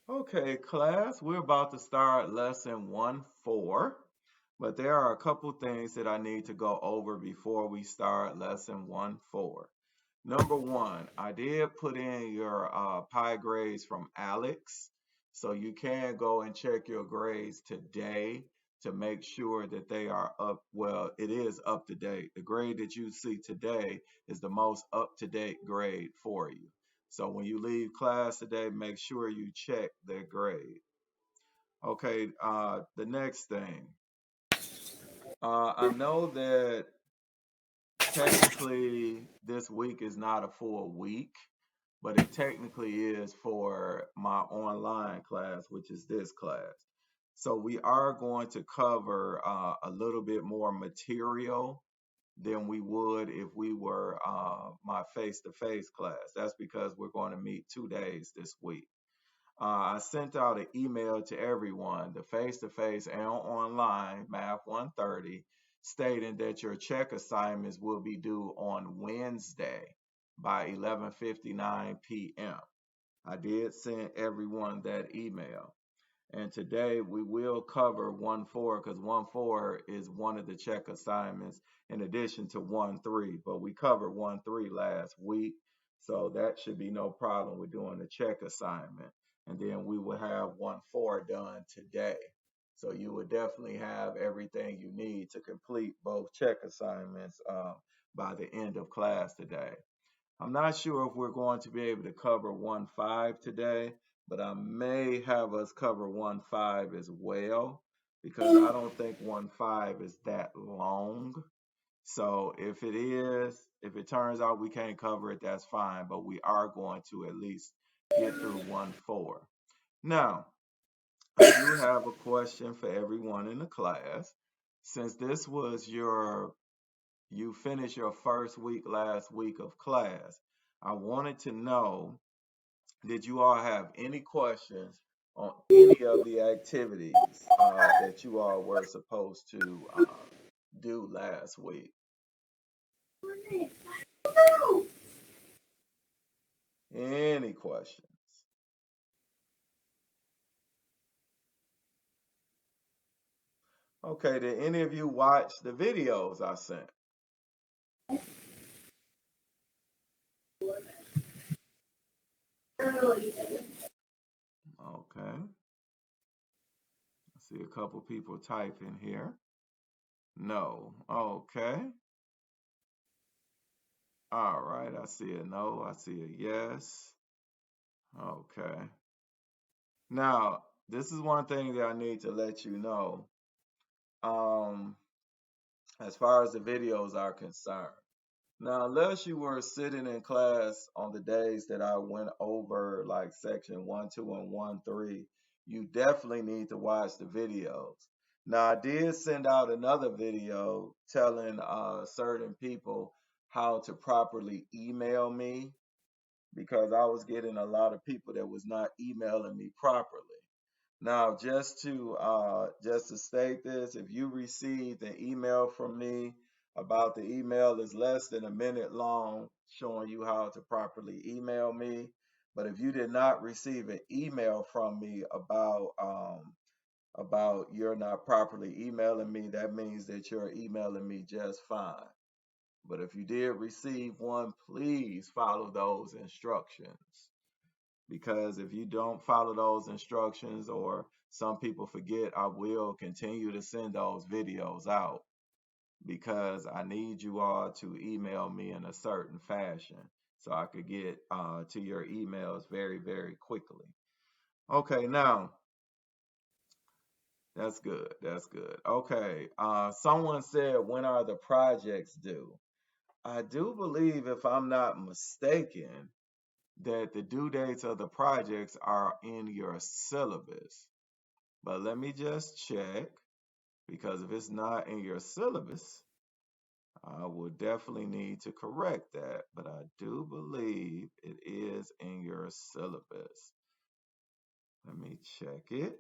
Okay, class, we're about to start lesson 1-4, but there are a couple things that I need to go over before we start lesson 1-4. Number one, I did put in your Pi grades from Alex, so you can go and check your grades today to make sure that they are up. Well, it is up to date. The grade that you see today is the most up to date grade for you. So when you leave class today, make sure you check their grade. Okay, the next thing. I know that technically this week is not a full week, but it technically is for my online class, which is this class. So we are going to cover a little bit more material than we would if we were my face-to-face class. That's because we're going to meet 2 days this week. I sent out an email to everyone, the face-to-face and online, Math 130, stating that your check assignments will be due on Wednesday by 11:59 p.m. I did send everyone that email. And today we will cover 1-4 because 1-4 is one of the check assignments in addition to 1-3. But we covered 1-3 last week, so that should be no problem with doing the check assignment. And then we will have 1-4 done today. So you would definitely have everything you need to complete both check assignments by the end of class today. I'm not sure if we're going to be able to cover 1-5 today, but I may have us cover 1-5 as well because I don't think 1-5 is that long. So if it is, if it turns out we can't cover it, that's fine, but we are going to at least get through 1-4. Now, I do have a question for everyone in the class. Since this was you finished your first week last week of class, I wanted to know, did you all have any questions on any of the activities that you all were supposed to do last week? Any questions? Okay, did any of you watch the videos I sent? Okay, I see a couple people typing here. No. Okay. All right, I see a no, I see a yes. Okay. Now, this is one thing that I need to let you know. Um, as far as the videos are concerned. Now, unless you were sitting in class on the days that I went over like section 1-2 and 1-3, you definitely need to watch the videos. Now, I did send out another video telling certain people how to properly email me because I was getting a lot of people that was not emailing me properly. Now, just to state this, if you received an email from me about the email is less than a minute long, showing you how to properly email me. But if you did not receive an email from me about you're not properly emailing me, that means that you're emailing me just fine. But if you did receive one, please follow those instructions because if you don't follow those instructions or some people forget, I will continue to send those videos out because I need you all to email me in a certain fashion so I could get to your emails very, very quickly. Okay, now that's good. That's good. Okay, someone said, when are the projects due? I do believe, if I'm not mistaken, that the due dates of the projects are in your syllabus. But let me just check because if it's not in your syllabus, I will definitely need to correct that. But I do believe it is in your syllabus. Let me check it.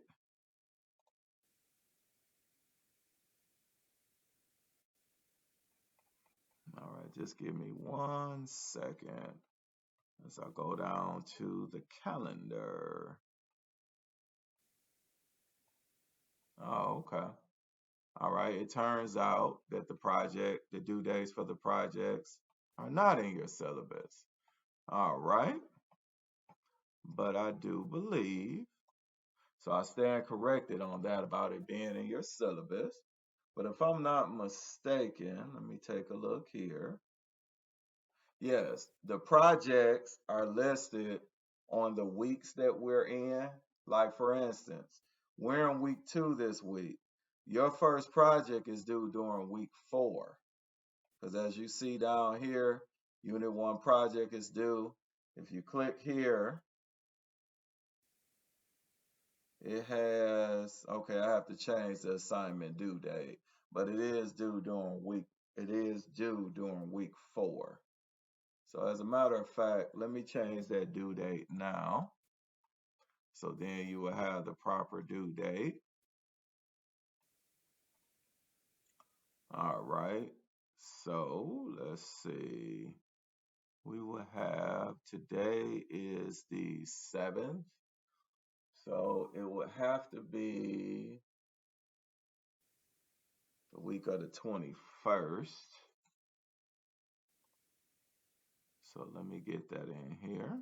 All right, just give me 1 second. As I go down to the calendar. Oh, okay. All right. It turns out that the due dates for the projects are not in your syllabus. All right. But I do believe, so I stand corrected on that about it being in your syllabus. But if I'm not mistaken, let me take a look here. Yes, the projects are listed on the weeks that we're in. Like, for instance, we're in week 2 this week. Your first project is due during week 4. Because as you see down here, Unit 1 project is due. If you click here, it has, okay, I have to change the assignment due date, but it is due during week 4. So as a matter of fact, let me change that due date now. So then you will have the proper due date. All right. So let's see. We will have, today is the 7th. So it would have to be the week of the 21st. So let me get that in here.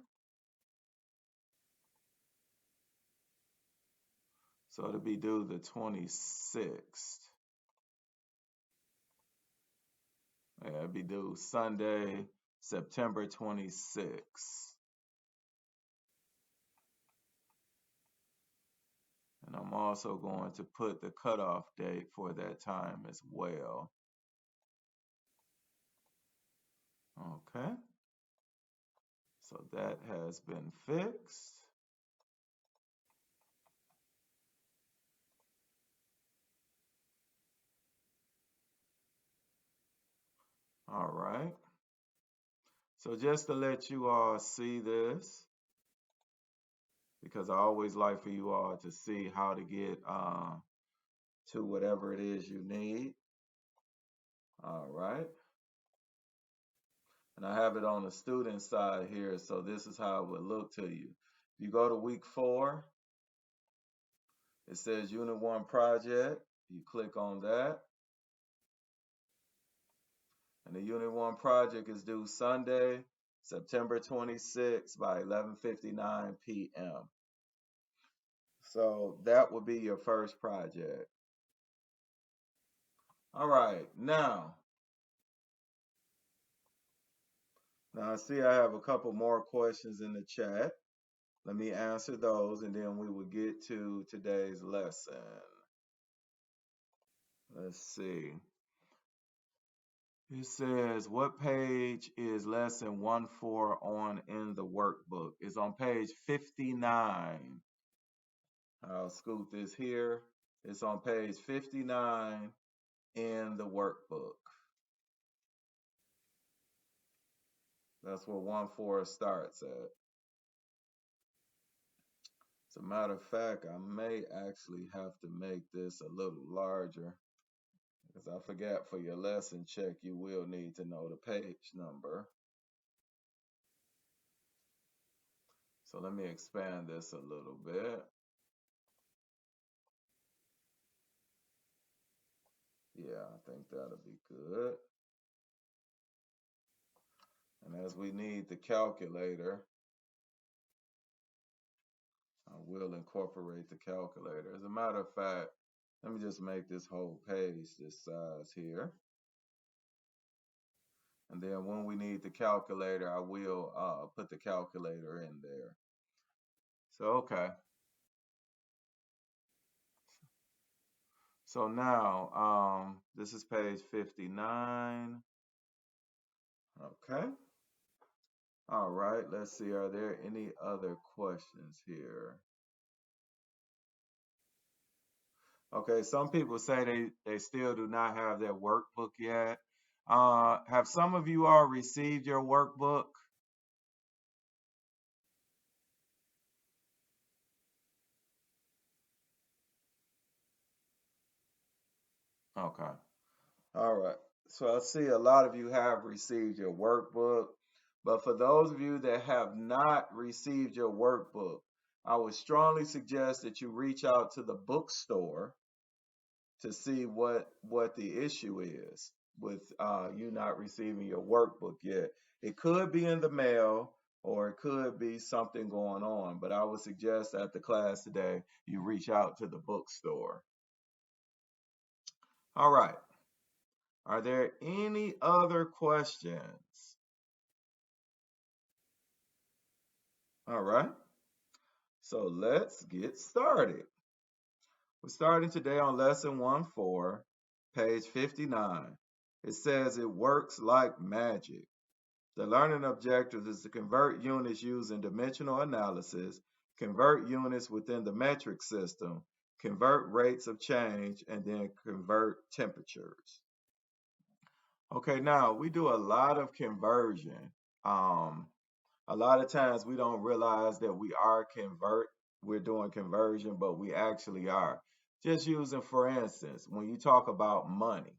So it'll be due the 26th. Yeah, it'll be due Sunday, September 26th. And I'm also going to put the cutoff date for that time as well. Okay. So that has been fixed. All right. So just to let you all see this, because I always like for you all to see how to get to whatever it is you need. All right. And I have it on the student side here, so this is how it would look to you. If you go to week 4, it says Unit 1 project. You click on that. And the Unit 1 project is due Sunday, September 26th by 11:59 p.m. So that would be your first project. All right, now I see I have a couple more questions in the chat. Let me answer those and then we will get to today's lesson. Let's see. It says, what page is lesson 1-4 on in the workbook? It's on page 59. I'll scoot this here. It's on page 59 in the workbook. That's where 1-4 starts at. As a matter of fact, I may actually have to make this a little larger because I forgot for your lesson check, you will need to know the page number. So let me expand this a little bit. Yeah, I think that'll be good. And as we need the calculator, I will incorporate the calculator. As a matter of fact, let me just make this whole page this size here. And then when we need the calculator, I will put the calculator in there. So, okay. So now, this is page 59. Okay. All right, let's see. Are there any other questions here? Okay, some people say they still do not have their workbook yet. Have some of you all received your workbook? Okay. All right. So I see a lot of you have received your workbook. But for those of you that have not received your workbook, I would strongly suggest that you reach out to the bookstore to see what the issue is with you not receiving your workbook yet. It could be in the mail or it could be something going on, but I would suggest at the class today you reach out to the bookstore. All right. Are there any other questions? All right. So let's get started. We're starting today on lesson 1-4, page 59. It says it works like magic. The learning objective is to convert units using dimensional analysis, convert units within the metric system, convert rates of change, and then convert temperatures. Okay, now we do a lot of conversion. A lot of times we don't realize that we're doing conversion, but we actually are. Just using, for instance, when you talk about money,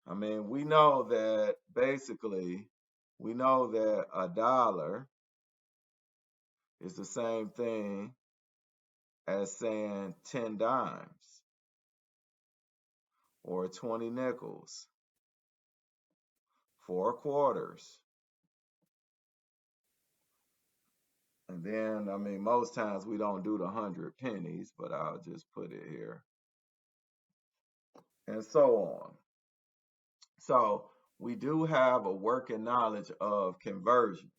I mean, we know that basically, we know that a dollar is the same thing as saying 10 dimes or 20 nickels, 4 quarters. And then, I mean, most times we don't do the 100 pennies, but I'll just put it here. And so on. So we do have a working knowledge of conversions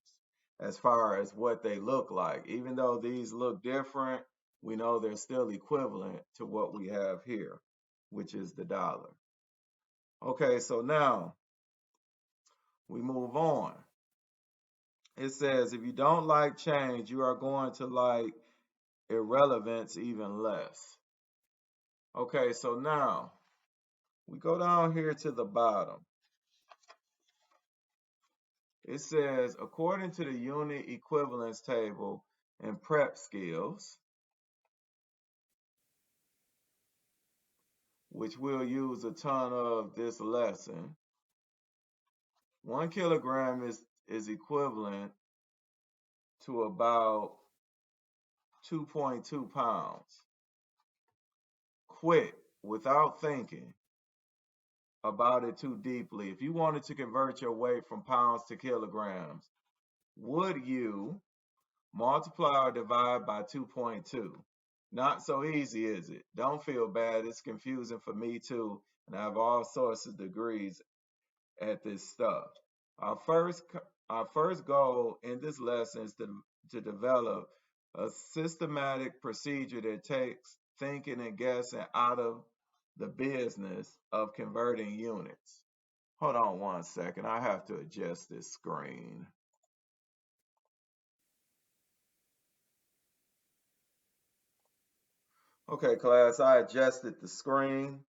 as far as what they look like. Even though these look different, we know they're still equivalent to what we have here, which is the dollar. Okay, so now we move on. It says if you don't like change, you are going to like irrelevance even less. Okay, so now we go down here to the bottom. It says, according to the unit equivalence table in prep skills, which we'll use a ton of this lesson, 1 kilogram is equivalent to about 2.2 pounds. Quit without thinking about it too deeply. If you wanted to convert your weight from pounds to kilograms, would you multiply or divide by 2.2? Not so easy, is it? Don't feel bad. It's confusing for me too, and I have all sorts of degrees at this stuff. Our first goal in this lesson is to develop a systematic procedure that takes thinking and guessing out of the business of converting units. Hold on one second. I have to adjust this screen. Okay, class, I adjusted the screen.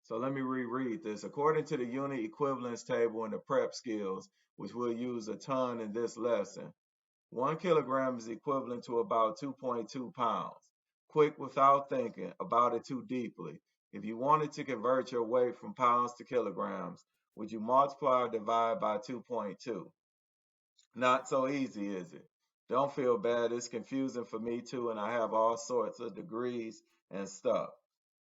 So let me reread this. According to the unit equivalence table in the prep skills, which we'll use a ton in this lesson, 1 kilogram is equivalent to about 2.2 pounds. Quick without thinking about it too deeply. If you wanted to convert your weight from pounds to kilograms, would you multiply or divide by 2.2? Not so easy, is it? Don't feel bad. It's confusing for me too, and I have all sorts of degrees and stuff.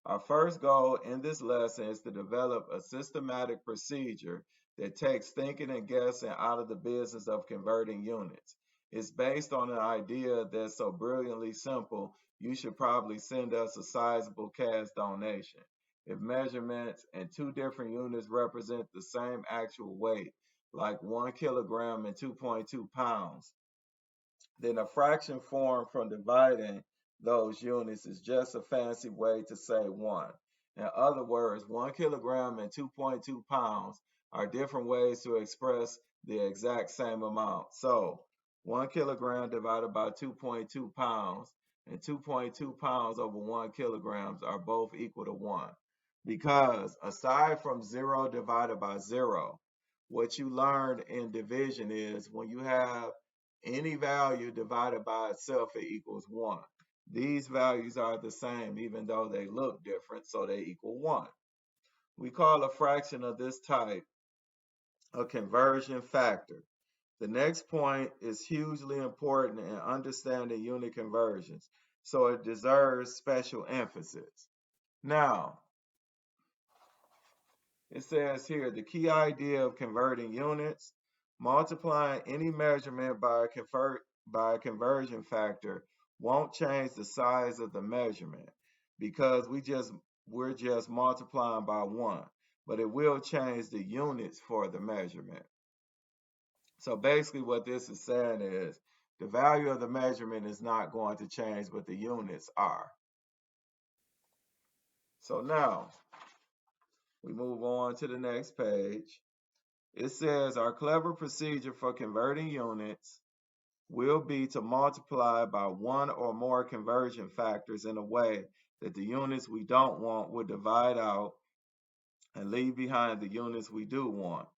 Our first goal in this lesson is to develop a systematic procedure that takes thinking and guessing out of the business of converting units. It's based on an idea that's so brilliantly simple, you should probably send us a sizable cash donation. If measurements and two different units represent the same actual weight, like 1 kilogram and 2.2 pounds, then a fraction formed from dividing those units is just a fancy way to say 1. In other words, 1 kilogram and 2.2 pounds are different ways to express the exact same amount. So 1 kilogram divided by 2.2 pounds and 2.2 pounds over 1 kilograms are both equal to 1. Because aside from 0 divided by 0, what you learned in division is when you have any value divided by itself, it equals 1. These values are the same even though they look different, so they equal 1. We call a fraction of this type a conversion factor. The next point is hugely important in understanding unit conversions, so it deserves special emphasis. Now, it says here, the key idea of converting units, multiplying any measurement by a conversion factor won't change the size of the measurement because we're just multiplying by 1, but it will change the units for the measurement. So basically what this is saying is the value of the measurement is not going to change, but the units are. So now we move on to the next page. It says our clever procedure for converting units will be to multiply by 1 or more conversion factors in a way that the units we don't want will divide out and leave behind the units we do want.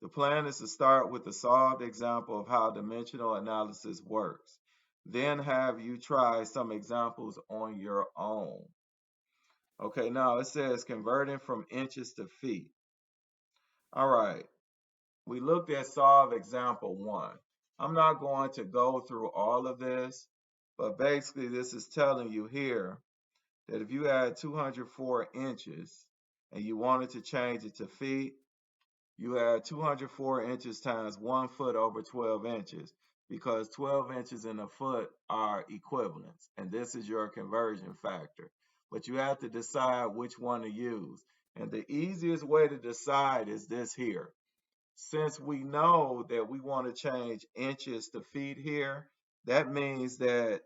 The plan is to start with a solved example of how dimensional analysis works. Then have you try some examples on your own. Okay, now it says converting from inches to feet. All right, we looked at solve example 1. I'm not going to go through all of this, but basically this is telling you here that if you had 204 inches and you wanted to change it to feet, you had 204 inches times 1 foot over 12 inches because 12 inches in a foot are equivalents, and this is your conversion factor. But you have to decide which one to use. And the easiest way to decide is this here. Since we know that we want to change inches to feet here, that means that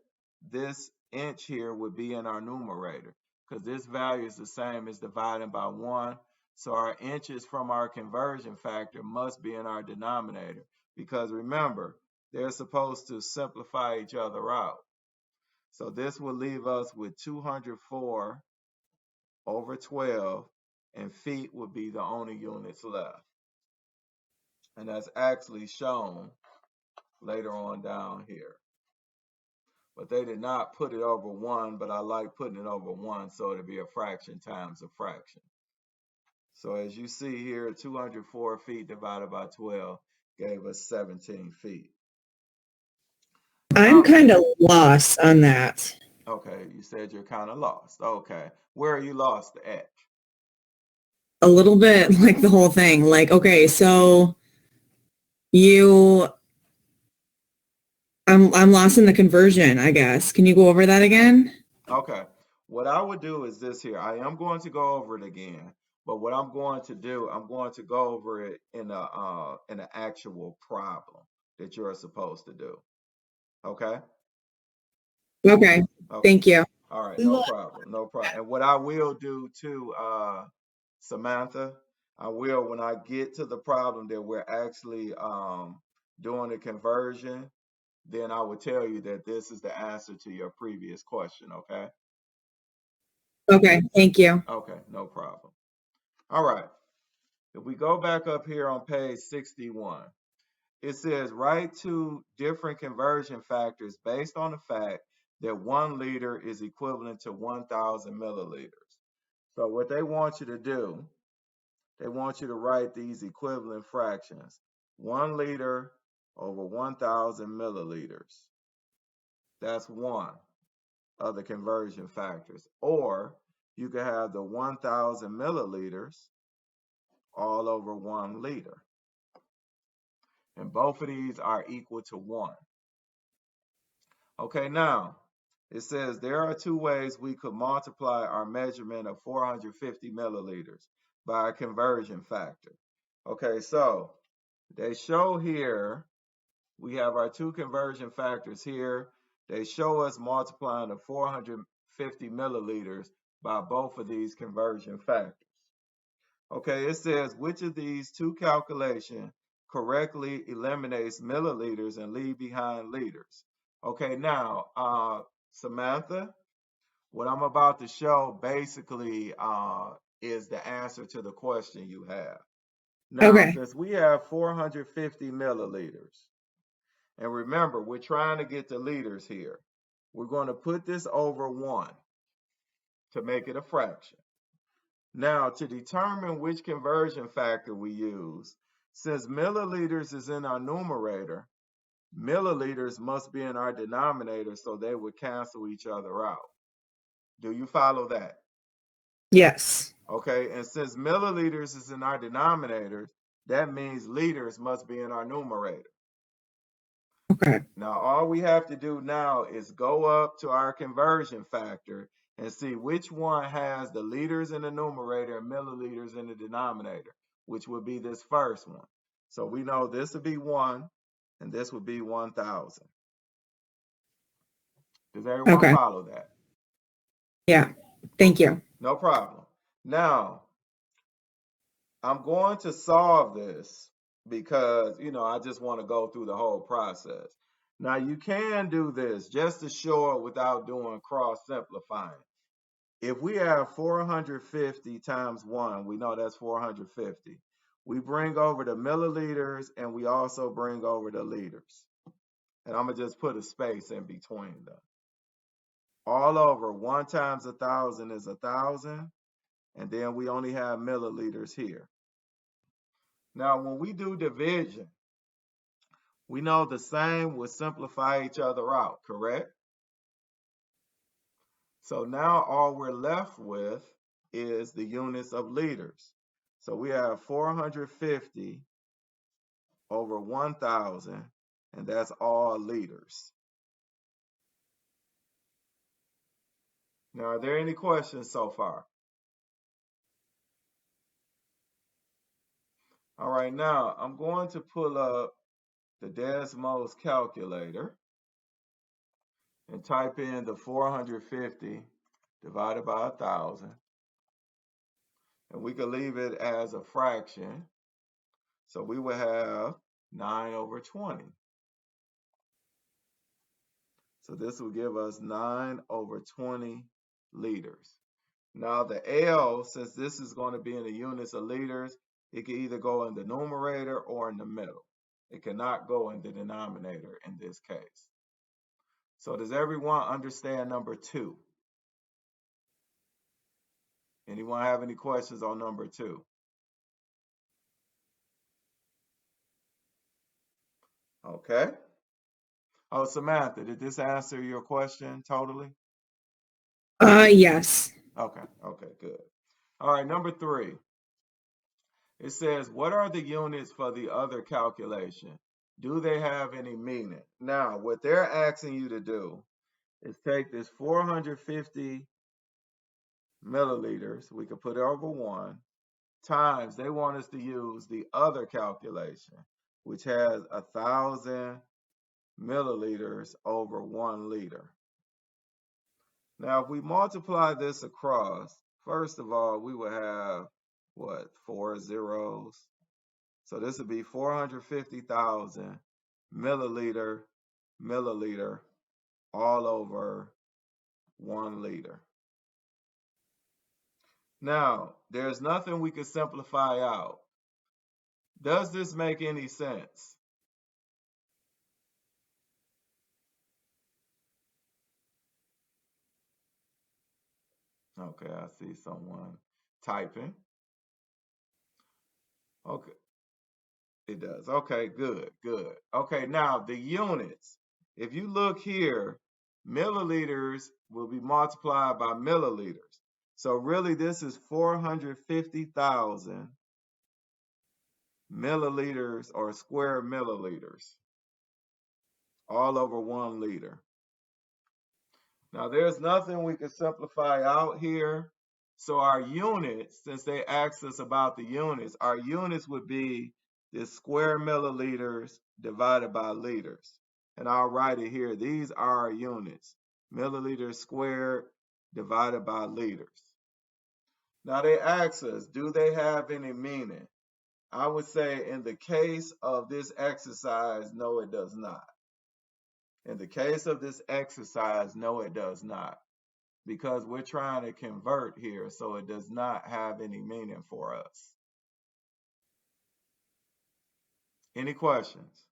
this inch here would be in our numerator because this value is the same as dividing by 1. So our inches from our conversion factor must be in our denominator because remember, they're supposed to simplify each other out. So this will leave us with 204 over 12, and feet would be the only units left. And that's actually shown later on down here. But they did not put it over 1, but I like putting it over 1 so it'll be a fraction times a fraction. So as you see here, 204 feet divided by 12 gave us 17 feet. I'm kind of lost on that. Okay, you said you're kind of lost. Okay, where are you lost at? A little bit like the whole thing. Like, okay, so I'm lost in the conversion, I guess. Can you go over that again? Okay, what I would do is this here. I am going to go over it again, but what I'm going to do, I'm going to go over it in an actual problem that you're supposed to do. Okay? Okay. Okay. Thank you. All right, no problem. No problem. And what I will do too, Samantha, I will when I get to the problem that we're actually doing the conversion, then I will tell you that this is the answer to your previous question, okay? Okay. Thank you. Okay, no problem. All right. If we go back up here on page 61, it says write two different conversion factors based on the fact that 1 liter is equivalent to 1,000 milliliters. So what they want you to do, they want you to write these equivalent fractions. 1 liter over 1,000 milliliters. That's one of the conversion factors. Or you could have the 1,000 milliliters all over 1 liter. And both of these are equal to 1. Okay, now it says there are 2 ways we could multiply our measurement of 450 milliliters by a conversion factor. Okay, so they show here, we have our 2 conversion factors here. They show us multiplying the 450 milliliters by both of these conversion factors. Okay, it says which of these 2 calculations correctly eliminates milliliters and leave behind liters. Okay, now, Samantha, what I'm about to show basically is the answer to the question you have. Now, Okay. since we have 450 milliliters, and remember, we're trying to get the liters here, we're going to put this over 1 to make it a fraction. Now, to determine which conversion factor we use, since milliliters is in our numerator, milliliters must be in our denominator, so they would cancel each other out. Do you follow that? Yes. Okay, and since milliliters is in our denominator, that means liters must be in our numerator. Okay. Now, all we have to do now is go up to our conversion factor and see which one has the liters in the numerator and milliliters in the denominator, which would be this first one. So we know this would be 1, and this would be 1,000. Does everyone Okay. follow that? Yeah. Thank you. No problem. Now, I'm going to solve this because, I just want to go through the whole process. Now, you can do this just to show it without doing cross simplifying. If we have 450 times 1, we know that's 450. We bring over the milliliters and we also bring over the liters. And I'm going to just put a space in between them. All over 1 times 1,000 is 1,000. And then we only have milliliters here. Now, when we do division, we know the same will simplify each other out, correct? So now all we're left with is the units of liters. So we have 450 over 1,000, and that's all liters. Now, are there any questions so far? All right, now I'm going to pull up the Desmos calculator and type in the 450 divided by 1,000. And we could leave it as a fraction. So we would have 9 over 20. So this will give us 9 over 20 liters. Now the L, since this is going to be in the units of liters, it can either go in the numerator or in the middle. It cannot go in the denominator in this case. So does everyone understand number 2? Anyone have any questions on number 2? Okay. Oh, Samantha, did this answer your question totally? Yes. Okay, good. All right, number 3. It says, what are the units for the other calculation? Do they have any meaning? Now, what they're asking you to do is take this 450 milliliters, we could put it over 1, times, they want us to use the other calculation, which has 1,000 milliliters over 1 liter. Now, if we multiply this across, first of all, we would have, 4 zeros? So this would be 450,000 milliliter, all over 1 liter. Now, there's nothing we could simplify out. Does this make any sense? Okay, I see someone typing. Okay, it does. Okay, good. Okay, now the units. If you look here, milliliters will be multiplied by milliliters. So really this is 450,000 milliliters or square milliliters all over 1 liter. Now there's nothing we can simplify out here. So our units, since they asked us about the units, our units would be this square milliliters divided by liters. And I'll write it here. These are our units. Milliliters squared divided by liters. Now they ask us, do they have any meaning? I would say in the case of this exercise, no, it does not. In the case of this exercise, no, it does not. Because we're trying to convert here, so it does not have any meaning for us. Any questions?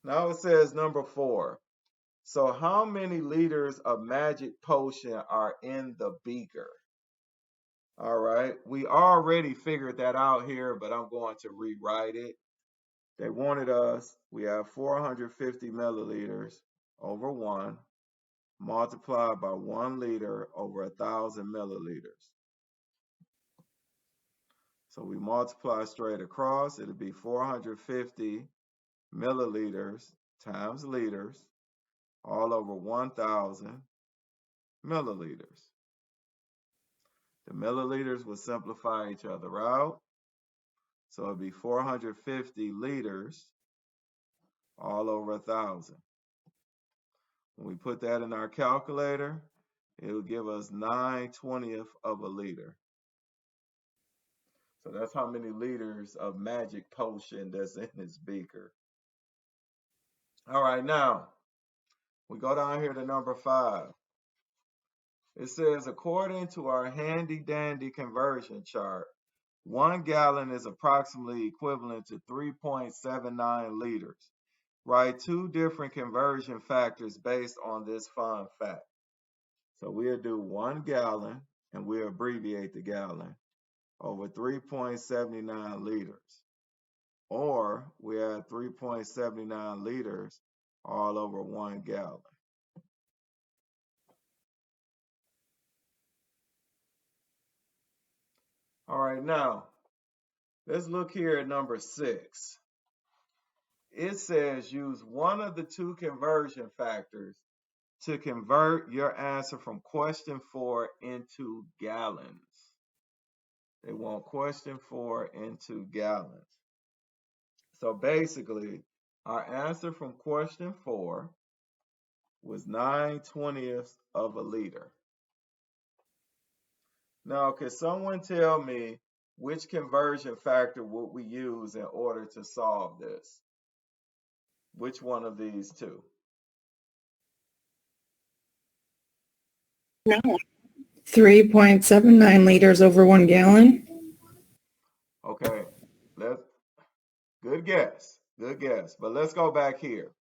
Now it says number 4. So how many liters of magic potion are in the beaker? All right, we already figured that out here, but I'm going to rewrite it. They wanted us, we have 450 milliliters over 1 multiplied by 1 liter over 1,000 milliliters. So we multiply straight across, it'll be 450 milliliters times liters all over 1,000 milliliters. The milliliters will simplify each other out. So it'll be 450 liters all over 1,000. When we put that in our calculator, it'll give us 9/20 of a liter. So that's how many liters of magic potion that's in this beaker. All right, now we go down here to number 5. It says, according to our handy dandy conversion chart, 1 gallon is approximately equivalent to 3.79 liters. Write 2 different conversion factors based on this fun fact. So we'll do 1 gallon, and we'll abbreviate the gallon, over 3.79 liters. Or we add 3.79 liters all over 1 gallon. All right, now let's look here at number 6. It says use one of the 2 conversion factors to convert your answer from question 4 into gallons. They want question 4 into gallons. So basically, our answer from question 4 was 9/20 of a liter. Now, can someone tell me which conversion factor would we use in order to solve this? Which one of these 2? No. 3.79 liters over 1 gallon. Okay, good guess, good guess. But let's go back here.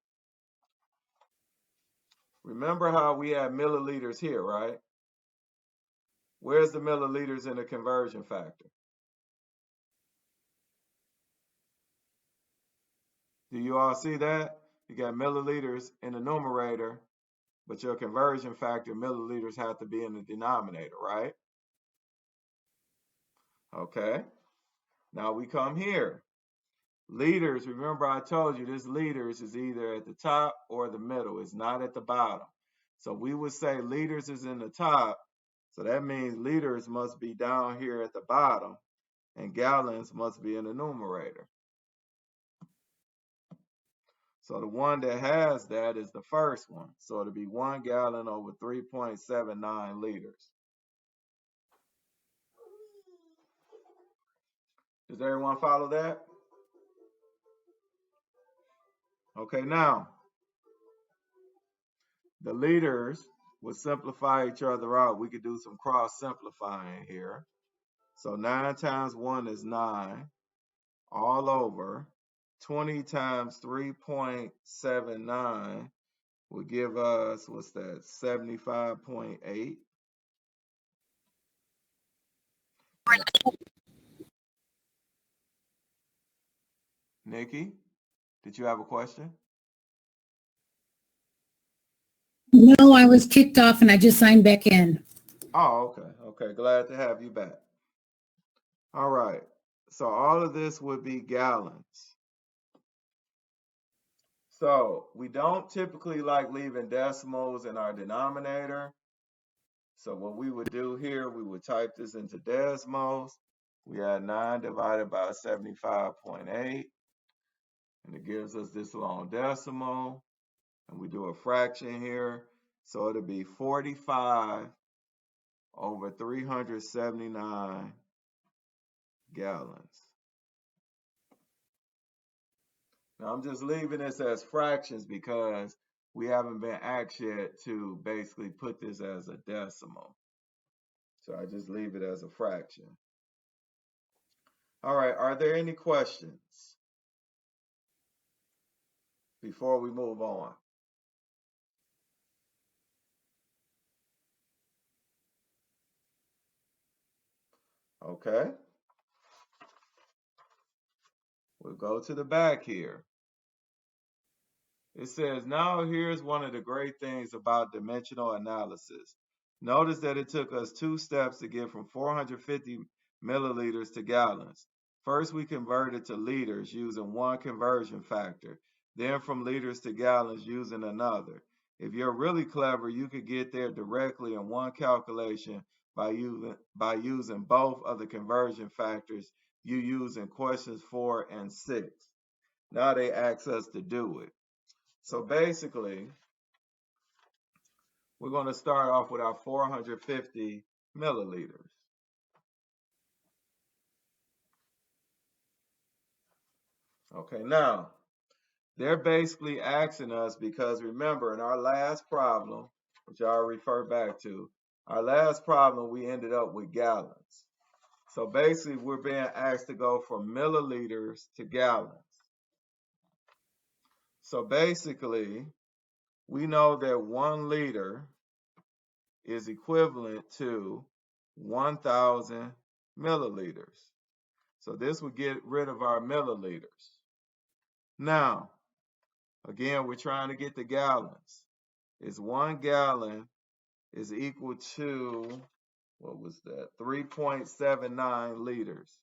Remember how we had milliliters here, right? Where's the milliliters in the conversion factor? Do you all see that? You got milliliters in the numerator, but your conversion factor, milliliters, have to be in the denominator, right? Okay. Now we come here. Liters, remember I told you this liters is either at the top or the middle. It's not at the bottom. So we would say liters is in the top. So that means liters must be down here at the bottom and gallons must be in the numerator. So the one that has that is the first one. So it'll be 1 gallon over 3.79 liters. Does everyone follow that? Okay, now the liters will simplify each other out. We could do some cross simplifying here. So 9 times 1 is 9 all over 20 times 3.79 will give us, what's that, 75.8. Nikki, did you have a question? No, I was kicked off and I just signed back in. Oh, okay. Okay, glad to have you back. All right. So all of this would be gallons. So we don't typically like leaving decimals in our denominator. So what we would do here, we would type this into decimals. We add 9 divided by 75.8, and it gives us this long decimal. And we do a fraction here. So it'll be 45 over 379 gallons. Now I'm just leaving this as fractions because we haven't been asked yet to basically put this as a decimal. So I just leave it as a fraction. All right, are there any questions before we move on? Okay. We'll go to the back here. It says, now here's one of the great things about dimensional analysis. Notice that it took us 2 steps to get from 450 milliliters to gallons. First, we converted to liters using one conversion factor, then from liters to gallons using another. If you're really clever, you could get there directly in one calculation by using both of the conversion factors you use in questions 4 and 6. Now they ask us to do it. So basically, we're going to start off with our 450 milliliters. Okay, now, they're basically asking us because remember in our last problem, which I'll refer back to, our last problem we ended up with gallons. So basically, we're being asked to go from milliliters to gallons. So basically, we know that 1 liter is equivalent to 1,000 milliliters. So this would get rid of our milliliters. Now, again, we're trying to get the gallons. Is 1 gallon is equal to, what was that? 3.79 liters.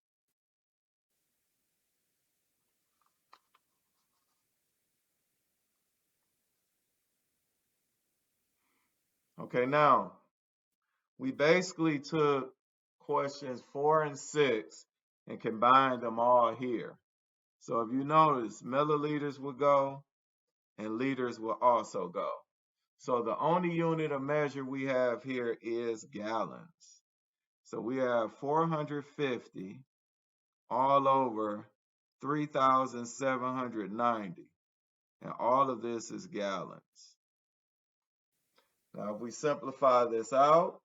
Okay, now, we basically took questions 4 and 6 and combined them all here. So if you notice, milliliters will go and liters will also go. So the only unit of measure we have here is gallons. So we have 450 all over 3,790. And all of this is gallons. Now, if we simplify this out,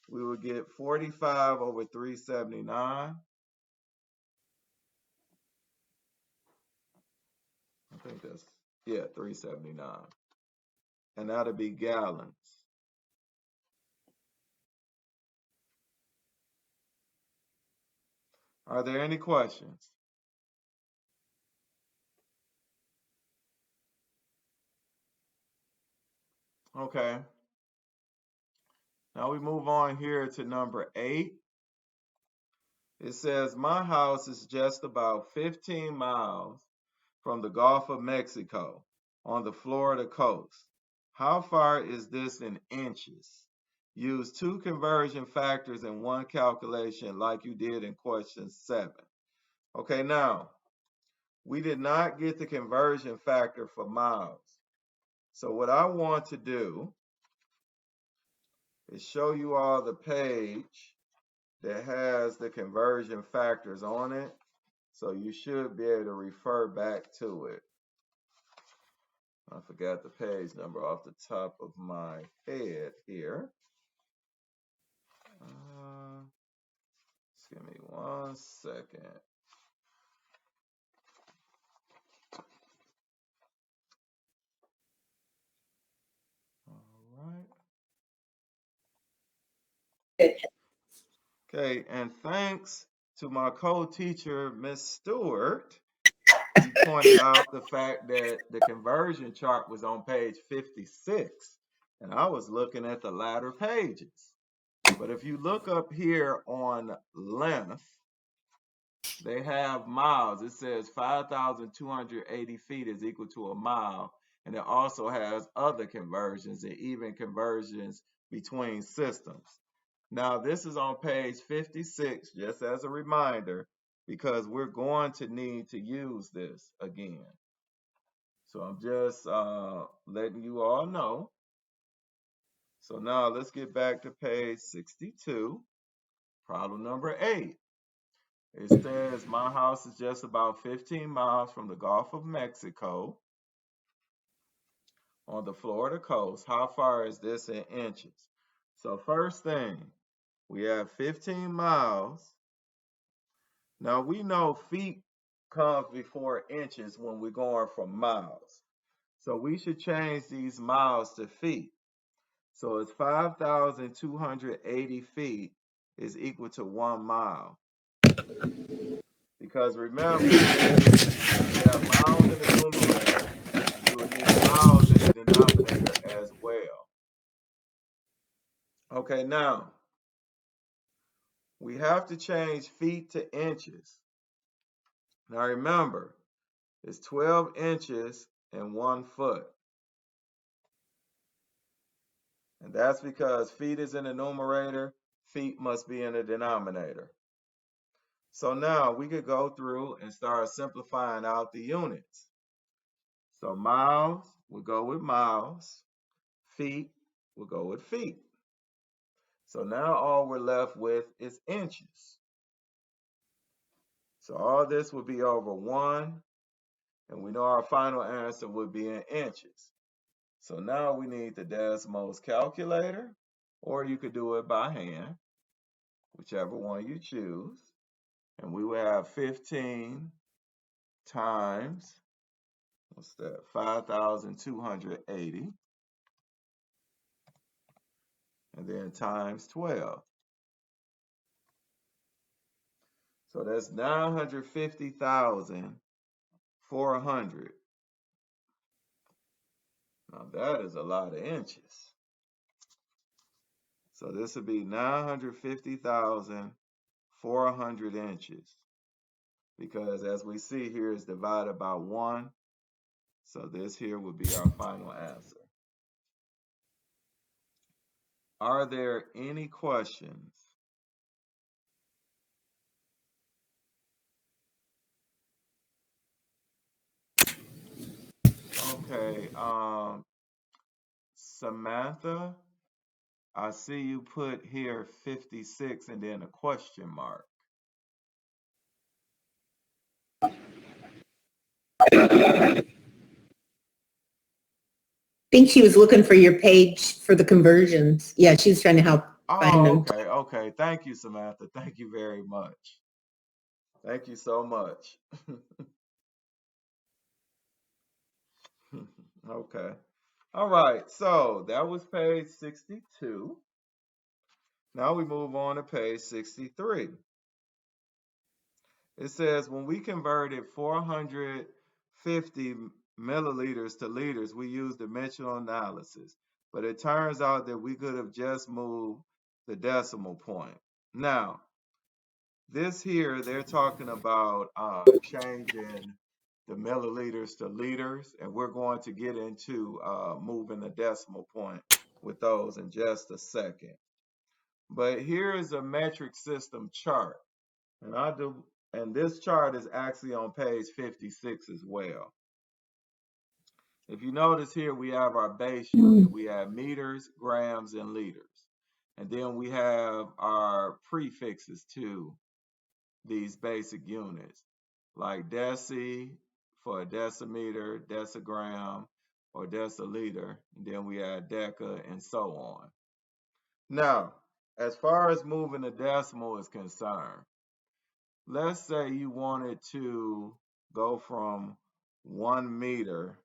we will get 45 over 379. I think that's, 379. And that'll be gallons. Are there any questions? Okay. Now we move on here to number 8. It says, my house is just about 15 miles from the Gulf of Mexico on the Florida coast. How far is this in inches? Use 2 conversion factors in one calculation like you did in question 7. Okay, now, we did not get the conversion factor for miles. So what I want to do is show you all the page that has the conversion factors on it. So you should be able to refer back to it. I forgot the page number off the top of my head here. Just give me 1 second. All right. Okay, and thanks to my co-teacher, Miss Stewart, she pointed out the fact that the conversion chart was on page 56, and I was looking at the latter pages. But if you look up here on length, they have miles. It says 5,280 feet is equal to a mile, and it also has other conversions and even conversions between systems. Now, this is on page 56, just as a reminder, because we're going to need to use this again. So I'm just letting you all know. So now let's get back to page 62, problem number 8. It says my house is just about 15 miles from the Gulf of Mexico on the Florida coast. How far is this in inches? So first thing, we have 15 miles. Now we know feet comes before inches when we're going from miles. So we should change these miles to feet. So it's 5,280 feet is equal to 1 mile. Because remember, you have miles in the numerator, you would need miles in the denominator as well. Okay, now, we have to change feet to inches. Now remember, it's 12 inches and 1 foot. And that's because feet is in the numerator, feet must be in the denominator. So now we could go through and start simplifying out the units. So miles, we'll go with miles. Feet, we'll go with feet. So now all we're left with is inches. So all this would be over 1, and we know our final answer would be in inches. So now we need the Desmos calculator, or you could do it by hand, whichever one you choose. And we will have 15 times, what's that, 5,280. And then times 12. So that's 950,400. Now that is a lot of inches. So this would be 950,400 inches. Because as we see here is divided by 1. So this here would be our final answer. Are there any questions? Okay, Samantha, I see you put here 56 and then a question mark. I think she was looking for your page for the conversions. Yeah, she was trying to help find them. Okay. Thank you, Samantha. Thank you very much. Thank you so much. Okay. All right. So that was page 62. Now we move on to page 63. It says when we converted 450 milliliters to liters, we used dimensional analysis. But it turns out that we could have just moved the decimal point. Now, this here, they're talking about changing the milliliters to liters, and we're going to get into moving the decimal point with those in just a second. But here is a metric system chart, and this chart is actually on page 56 as well. If you notice here, we have our base unit. We have meters, grams, and liters. And then we have our prefixes to these basic units, like deci for a decimeter, decigram, or deciliter. And then we have deca and so on. Now, as far as moving the decimal is concerned, let's say you wanted to go from 1 meter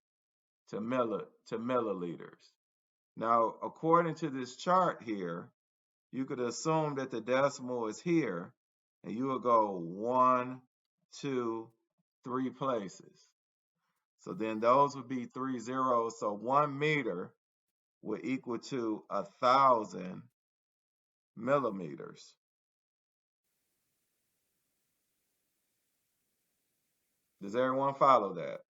to milliliters. Now, according to this chart here, you could assume that the decimal is here, and you will go 1, 2, 3 places. So then those would be 3 zeros. So 1 meter would equal to 1,000 millimeters. Does everyone follow that?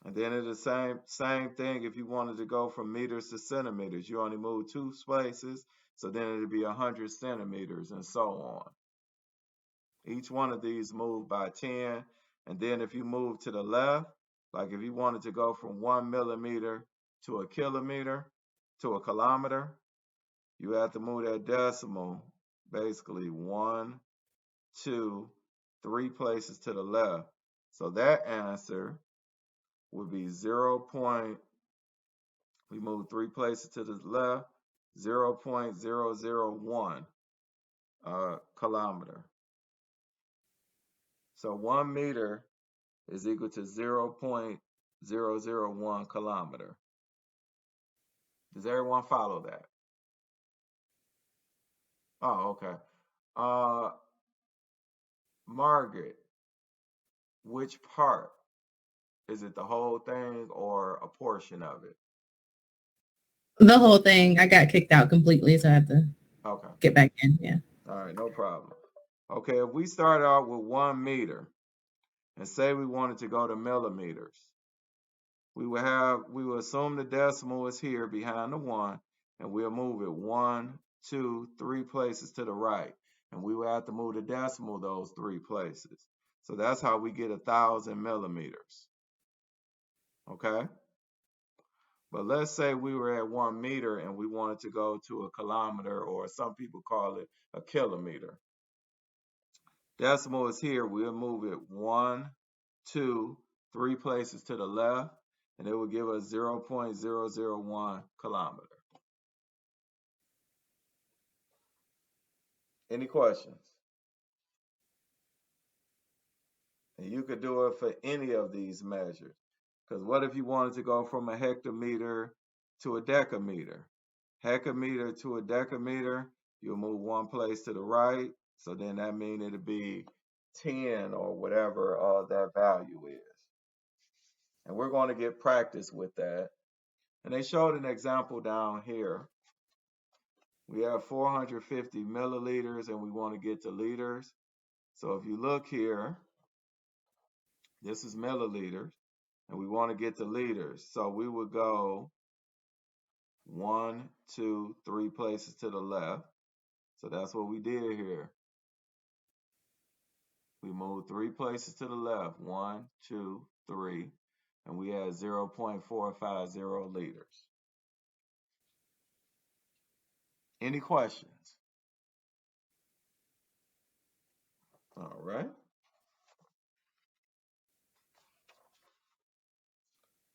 And then it's the same thing if you wanted to go from meters to centimeters. You only move 2 spaces, so then it'd be 100 centimeters and so on. Each one of these move by 10. And then if you move to the left, like if you wanted to go from 1 millimeter to a kilometer to a kilometer, you have to move that decimal basically 1, 2, 3 places to the left. So that answer would be 0. We move 3 places to the left, 0.001 kilometer. So 1 meter is equal to 0.001 0.001 kilometer. Does everyone follow that? Oh, okay. Margaret, which part? Is it the whole thing or a portion of it? The whole thing. I got kicked out completely, so I have to Okay. get back in. Yeah. All right, no problem. Okay, if we start out with 1 meter and say we wanted to go to millimeters, we will assume the decimal is here behind the 1, and we'll move it 1, 2, 3 places to the right. And we will have to move the decimal those 3 places. So that's how we get 1,000 millimeters. Okay? But let's say we were at 1 meter and we wanted to go to a kilometer, or some people call it a kilometer. Decimal is here. We'll move it 1, 2, 3 places to the left, and it will give us 0.001 kilometer. Any questions? And you could do it for any of these measures. Because what if you wanted to go from a hectometer to a decameter? Hecameter to a decameter, you'll move 1 place to the right. So then that means it'll be 10 or whatever that value is. And we're going to get practice with that. And they showed an example down here. We have 450 milliliters and we want to get to liters. So if you look here, this is milliliters and we want to get to liters. So we would go 1, 2, 3 places to the left. So that's what we did here. We moved 3 places to the left, 1, 2, 3, and we had 0.450 liters. Any questions? All right.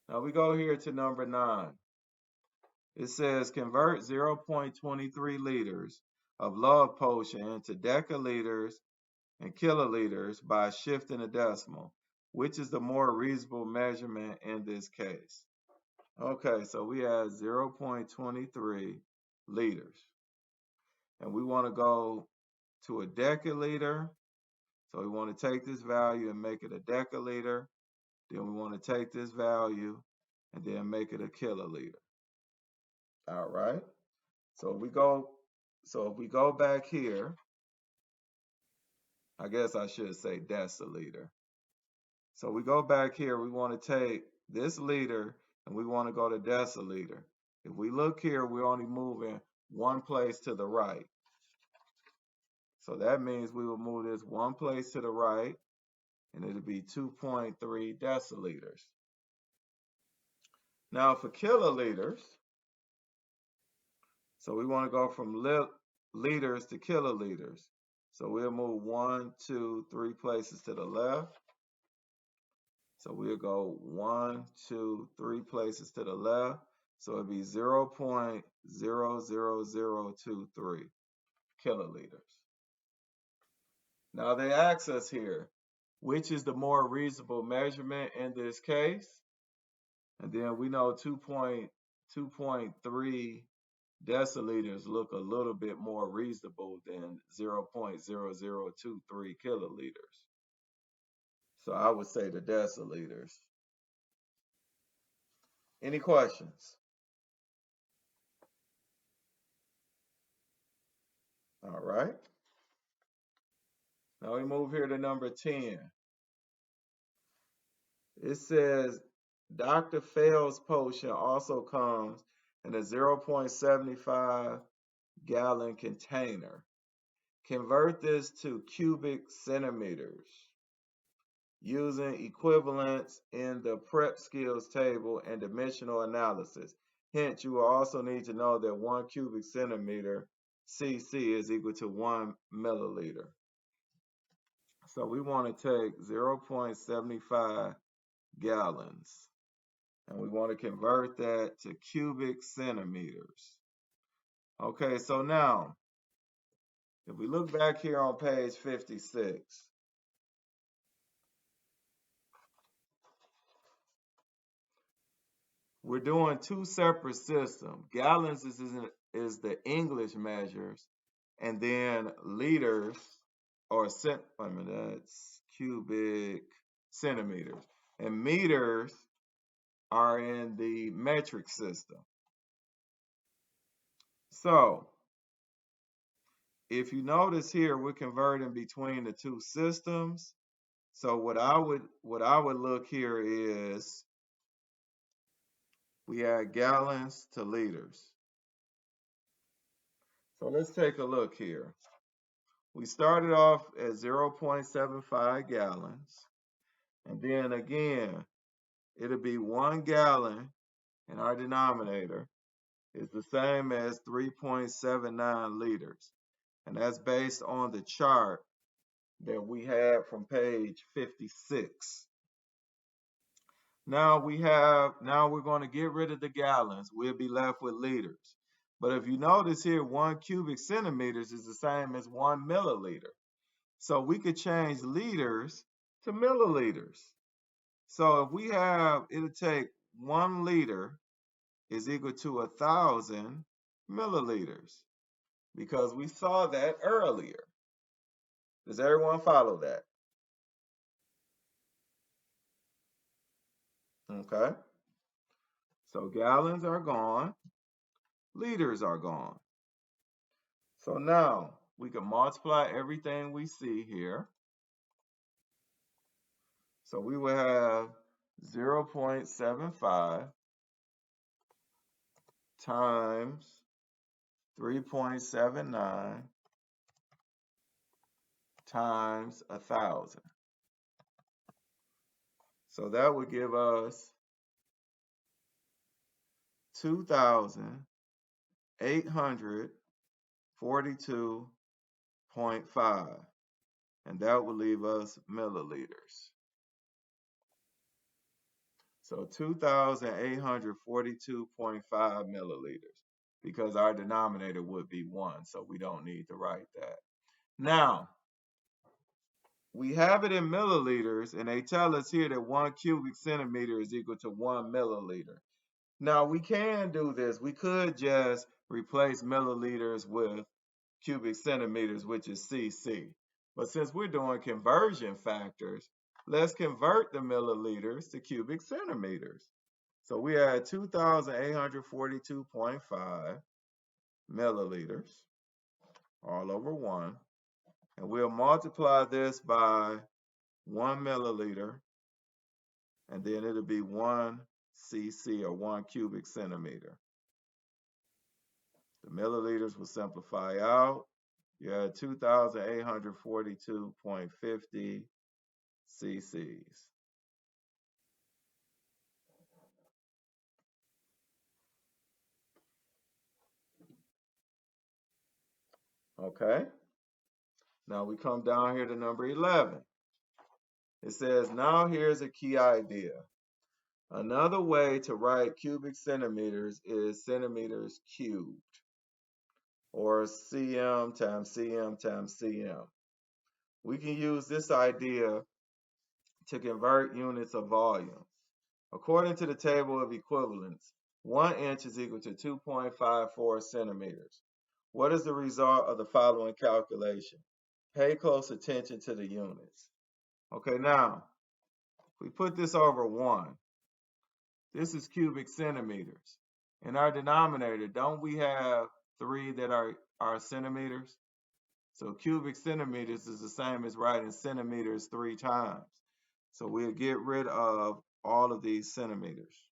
Now we go here to number 9. It says convert 0.23 liters of love potion into decaliters and kiloliters by shifting a decimal. Which is the more reasonable measurement in this case? Okay, so we have 0.23 liters. And we want to go to a deciliter. So we want to take this value and make it a deciliter. Then we want to take this value and then make it a kiloliter. All right. So if we go back here, I guess I should say deciliter. So we go back here, we want to take this liter and we want to go to deciliter. If we look here, we're only moving 1 place to the right. So that means we will move this 1 place to the right and it'll be 2.3 deciliters. Now for kiloliters, so we want to go from liters to kiloliters. So we'll move 1, 2, 3 places to the left. So we'll go 1, 2, 3 places to the left. So it'd be 0.00023 kiloliters. Now they ask us here, which is the more reasonable measurement in this case? And then we know 2.3 deciliters look a little bit more reasonable than 0.0023 kiloliters. So I would say the deciliters. Any questions? All right. Now we move here to number 10. It says Dr. Fell's potion also comes in a 0.75 gallon container. Convert this to cubic centimeters using equivalents in the prep skills table and dimensional analysis. Hence, you will also need to know that 1 cubic centimeter cc is equal to 1 milliliter. So we want to take 0.75 gallons and we want to convert that to cubic centimeters. Okay, so now if we look back here on page 56, we're doing two separate systems. Gallons is the English measures, and then liters or that's cubic centimeters, and meters are in the metric system. So if you notice here, we're converting between the two systems. So what I would look here is we add gallons to liters. So let's take a look here. We started off at 0.75 gallons, and then again, it'll be 1 gallon in our denominator is the same as 3.79 liters. And that's based on the chart that we had from page 56. Now we're going to get rid of the gallons. We'll be left with liters. But if you notice here, 1 cubic centimeters is the same as 1 milliliter. So we could change liters to milliliters. So if we have, it'll take 1 liter is equal to 1,000 milliliters, because we saw that earlier. Does everyone follow that? Okay. So gallons are gone, liters are gone. So now we can multiply everything we see here. So we will have 0.75 times 3.79 times 1,000. So that would give us 2,842.5, and that would leave us milliliters. So 2,842.5 milliliters, because our denominator would be 1, so we don't need to write that. Now, we have it in milliliters, and they tell us here that 1 cubic centimeter is equal to 1 milliliter. Now, we can do this. We could just replace milliliters with cubic centimeters, which is cc. But since we're doing conversion factors, let's convert the milliliters to cubic centimeters. So we had 2,842.5 milliliters all over 1. And we'll multiply this by 1 milliliter, and then it'll be 1 cc, or 1 cubic centimeter. The milliliters will simplify out. You had 2,842.50 cc's. Okay. Now we come down here to number 11. It says, now here's a key idea. Another way to write cubic centimeters is centimeters cubed, or cm times cm times cm. We can use this idea to convert units of volume. According to the table of equivalents, 1 inch is equal to 2.54 centimeters. What is the result of the following calculation? Pay close attention to the units. Okay, now, if we put this over 1, this is cubic centimeters. In our denominator, don't we have 3 that are centimeters? So cubic centimeters is the same as writing centimeters 3 times. So we'll get rid of all of these centimeters.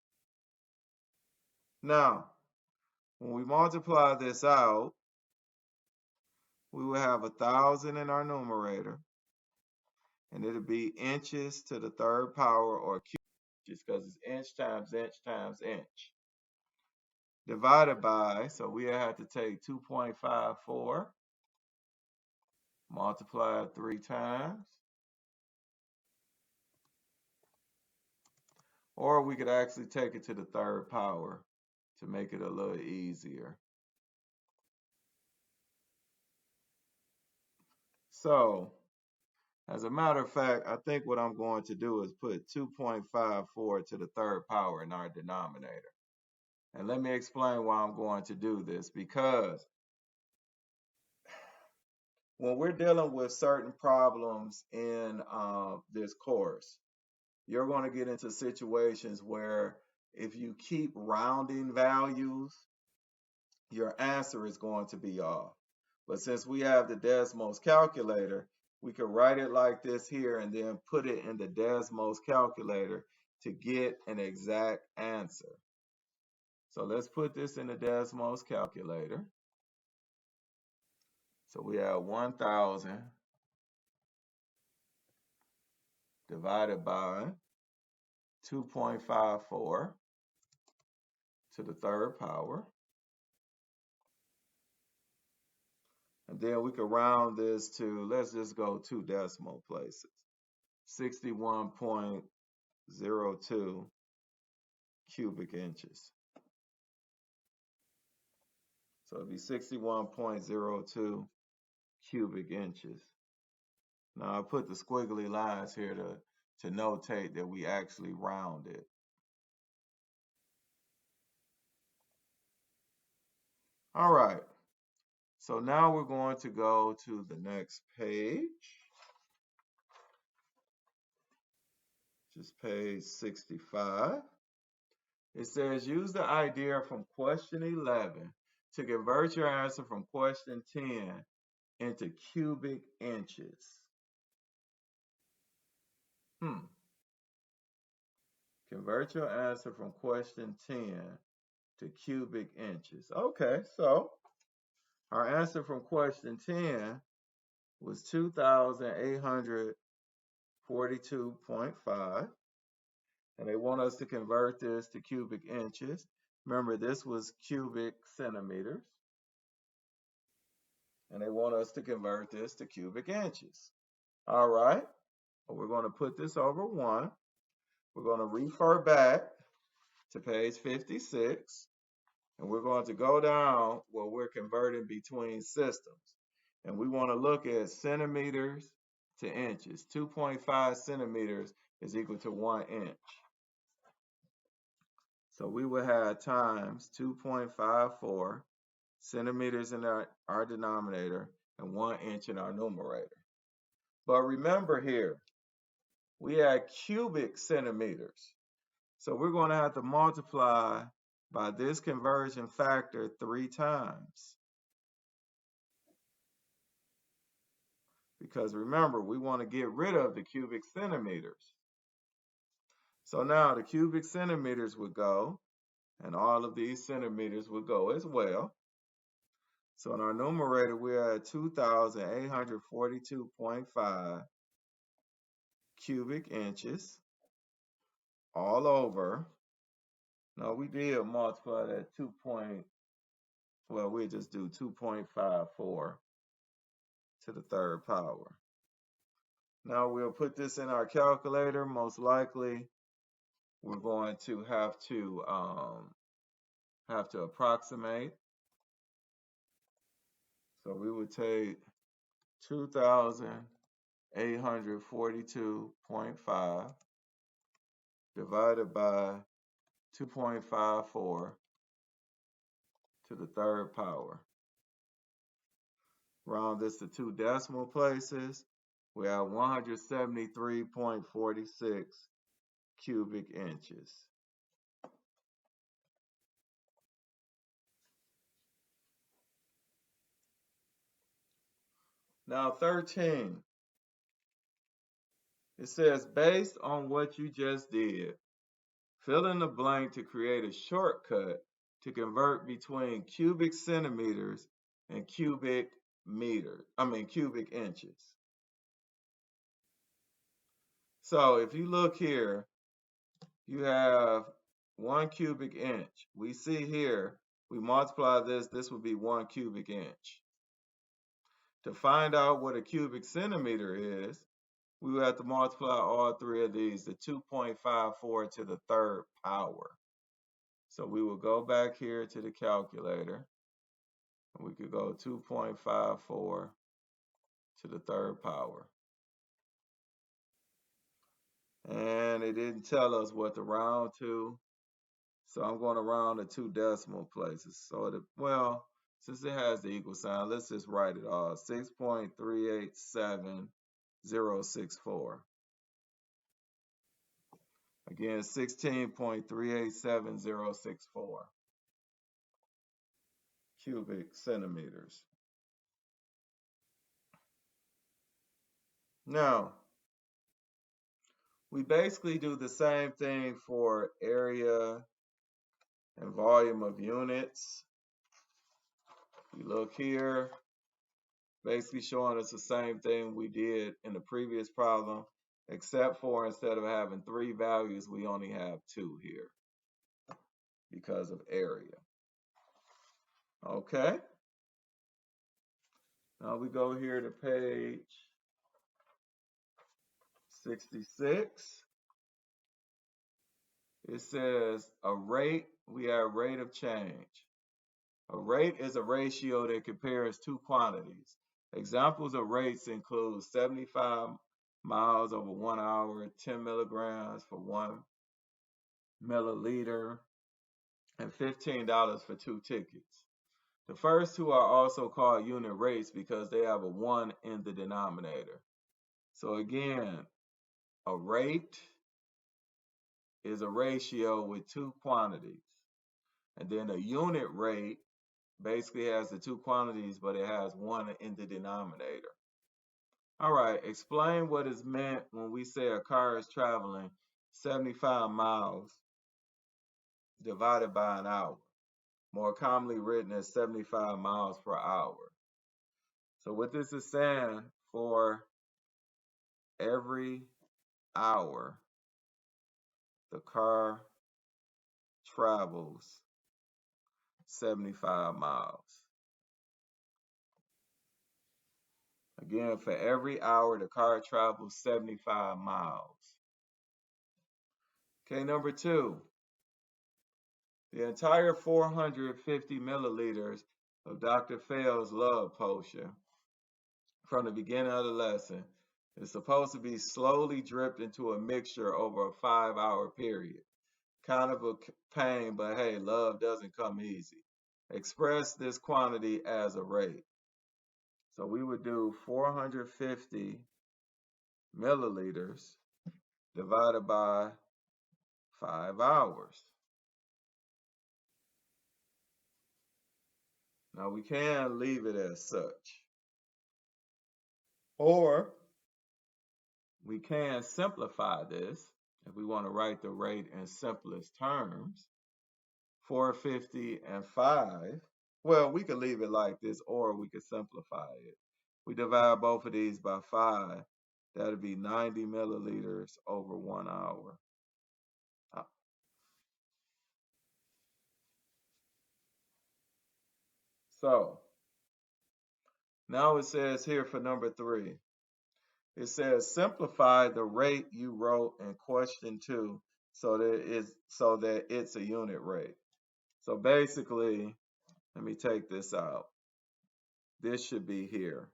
Now, when we multiply this out, we will have 1,000 in our numerator, and it'll be inches to the 3rd power, or cubic, because it's inch times inch times inch. Divided by, so we have to take 2.54, multiply it 3 times, or we could actually take it to the 3rd power to make it a little easier. So, as a matter of fact, I think what I'm going to do is put 2.54 to the 3rd power in our denominator. And let me explain why I'm going to do this, because when we're dealing with certain problems in this course, you're going to get into situations where if you keep rounding values, your answer is going to be off. But since we have the Desmos calculator, we could write it like this here and then put it in the Desmos calculator to get an exact answer. So let's put this in the Desmos calculator. So we have 1,000 divided by 2.54 to the third power. And then we could round this to, let's just go 2 decimal places, 61.02 cubic inches. So it'd be 61.02 cubic inches. Now I put the squiggly lines here to notate that we actually rounded. All right. So now we're going to go to the next page, which is page 65. It says, use the idea from question 11 to convert your answer from question 10 into cubic inches. Convert your answer from question 10 to cubic inches. Okay, so our answer from question 10 was 2,842.5. And they want us to convert this to cubic inches. Remember, this was cubic centimeters. And they want us to convert this to cubic inches. All right. Well, we're going to put this over 1. We're going to refer back to page 56. And we're going to go down where we're converting between systems. And we want to look at centimeters to inches. 2.5 centimeters is equal to 1 inch. So we would have times 2.54 centimeters in our denominator and 1 inch in our numerator. But remember here, we had cubic centimeters. So we're going to have to multiply by this conversion factor 3 times. Because remember, we want to get rid of the cubic centimeters. So now the cubic centimeters would go, and all of these centimeters would go as well. So in our numerator, we're at 2,842.5 cubic inches all over. No, we did multiply that we'll just do 2.54 to the third power. Now we'll put this in our calculator. Most likely, we're going to have to approximate. So we would take 2,842.5 divided by 2.54 to the third power. Round this to 2 decimal places. We have 173.46 cubic inches. Now 13. It says, based on what you just did, fill in the blank to create a shortcut to convert between cubic centimeters and cubic inches. So if you look here, you have 1 cubic inch. We see here, we multiply this would be 1 cubic inch. To find out what a cubic centimeter is, we will have to multiply all 3 of these, the 2.54 to the third power. So we will go back here to the calculator, and we could go 2.54 to the third power. And it didn't tell us what to round to, So I'm going to round to 2 decimal places. So well, since it has the equal sign, let's just write it all. 6.387064. Again, 16.387064 cubic centimeters. Now, we basically do the same thing for area and volume of units. We look here, basically showing us the same thing we did in the previous problem, except for instead of having 3 values, we only have 2 here because of area. Okay. Now we go here to page 66. It says a rate, we have rate of change. A rate is a ratio that compares 2 quantities. Examples of rates include 75 miles over 1 hour, 10 milligrams for 1 milliliter, and $15 for 2 tickets. The first 2 are also called unit rates because they have a 1 in the denominator. So again, a rate is a ratio with 2 quantities. And then a unit rate basically has the 2 quantities, but it has 1 in the denominator. All right, explain what is meant when we say a car is traveling 75 miles divided by an hour, more commonly written as 75 miles per hour. So what this is saying, for every hour the car travels 75 miles. Again, for every hour the car travels 75 miles. Okay, number 2. The entire 450 milliliters of Dr. Phil's love potion from the beginning of the lesson is supposed to be slowly dripped into a mixture over a 5-hour period. Kind of a pain, but hey, love doesn't come easy. Express this quantity as a rate. So we would do 450 milliliters divided by 5 hours. Now we can leave it as such. Or we can simplify this if we want to write the rate in simplest terms. 450 and 5. Well, we could leave it like this, or we could simplify it. We divide both of these by 5. That'll be 90 milliliters over 1 hour. So now it says here for number 3, it says simplify the rate you wrote in question 2 so that it's a unit rate. So basically, let me take this out. This should be here.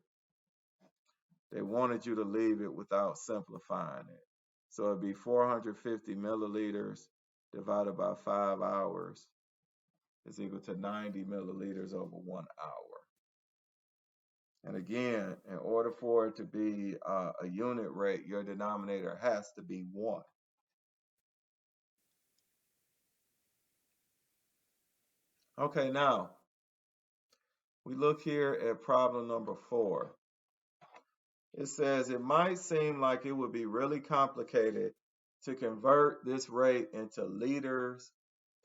They wanted you to leave it without simplifying it. So it'd be 450 milliliters divided by 5 hours is equal to 90 milliliters over 1 hour. And again, in order for it to be a unit rate, your denominator has to be 1. Okay, now we look here at problem number 4. It says it might seem like it would be really complicated to convert this rate into liters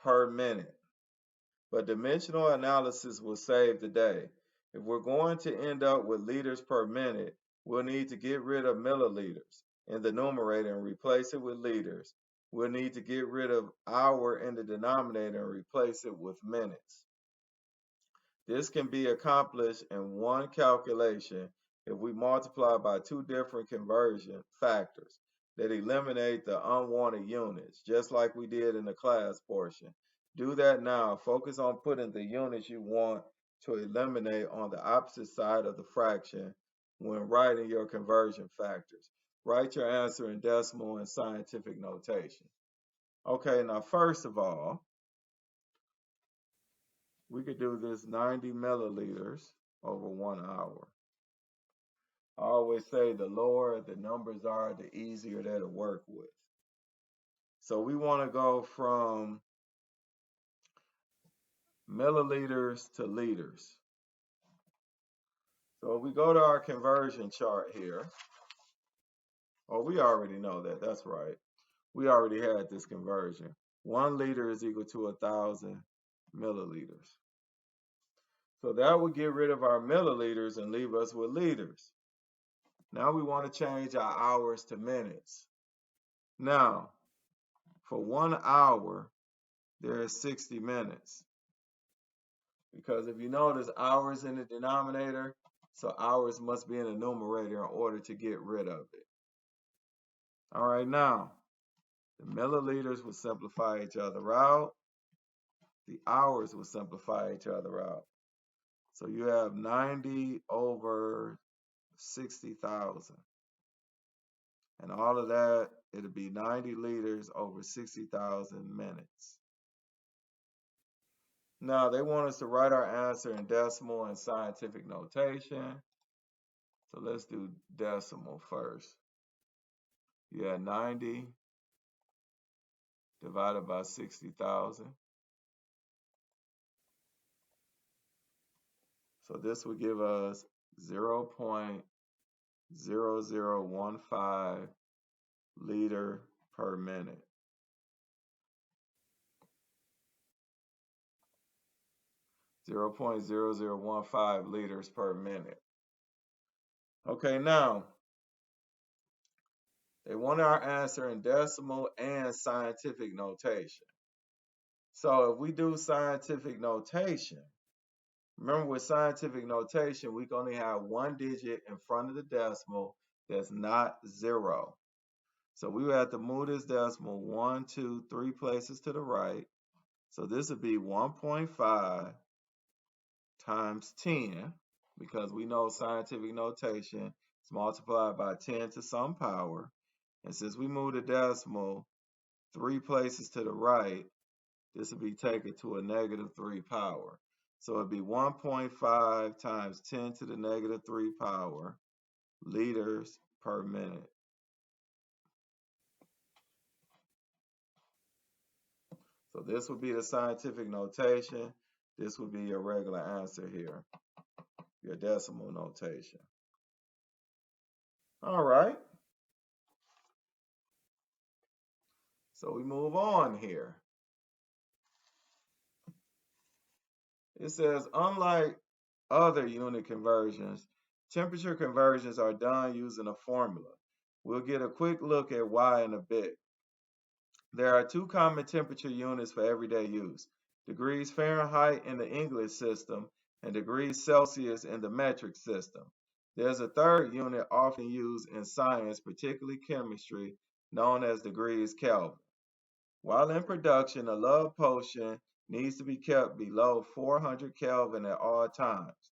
per minute, but dimensional analysis will save the day. If we're going to end up with liters per minute, we'll need to get rid of milliliters in the numerator and replace it with liters. We'll need to get rid of hour in the denominator and replace it with minutes. This can be accomplished in one calculation if we multiply by 2 different conversion factors that eliminate the unwanted units, just like we did in the class portion. Do that now. Focus on putting the units you want to eliminate on the opposite side of the fraction when writing your conversion factors. Write your answer in decimal and scientific notation. Okay, now first of all, we could do this 90 milliliters over 1 hour. I always say the lower the numbers are, the easier they're to work with. So we want to go from milliliters to liters. So if we go to our conversion chart here, oh, we already know that, that's right. We already had this conversion. 1 liter is equal to 1,000 milliliters. So that would get rid of our milliliters and leave us with liters. Now we want to change our hours to minutes. Now, for 1 hour, there is 60 minutes. Because if you notice, hours in the denominator, so hours must be in the numerator in order to get rid of it. All right, now, the milliliters will simplify each other out. The hours will simplify each other out. So you have 90 over 60,000. And all of that, it'll be 90 liters over 60,000 minutes. Now, they want us to write our answer in decimal and scientific notation. So let's do decimal first. You have 90 divided by 60,000. So this would give us 0.0015 liter per minute. .0015 liters per minute. Okay, now they want our answer in decimal and scientific notation. So if we do scientific notation, remember with scientific notation, we can only have 1 digit in front of the decimal that's not 0. So we would have to move this decimal 1, 2, 3 places to the right. So this would be 1.5 times 10, because we know scientific notation is multiplied by 10 to some power. And since we move the decimal 3 places to the right, this would be taken to a -3 power. So it'd be 1.5 times 10 to the -3 power liters per minute. So this would be the scientific notation. This would be your regular answer here, your decimal notation. All right. So we move on here. It says, unlike other unit conversions, temperature conversions are done using a formula. We'll get a quick look at why in a bit. There are 2 common temperature units for everyday use: degrees Fahrenheit in the English system and degrees Celsius in the metric system. There's a third unit often used in science, particularly chemistry, known as degrees Kelvin. While in production, a love potion needs to be kept below 400 Kelvin at all times.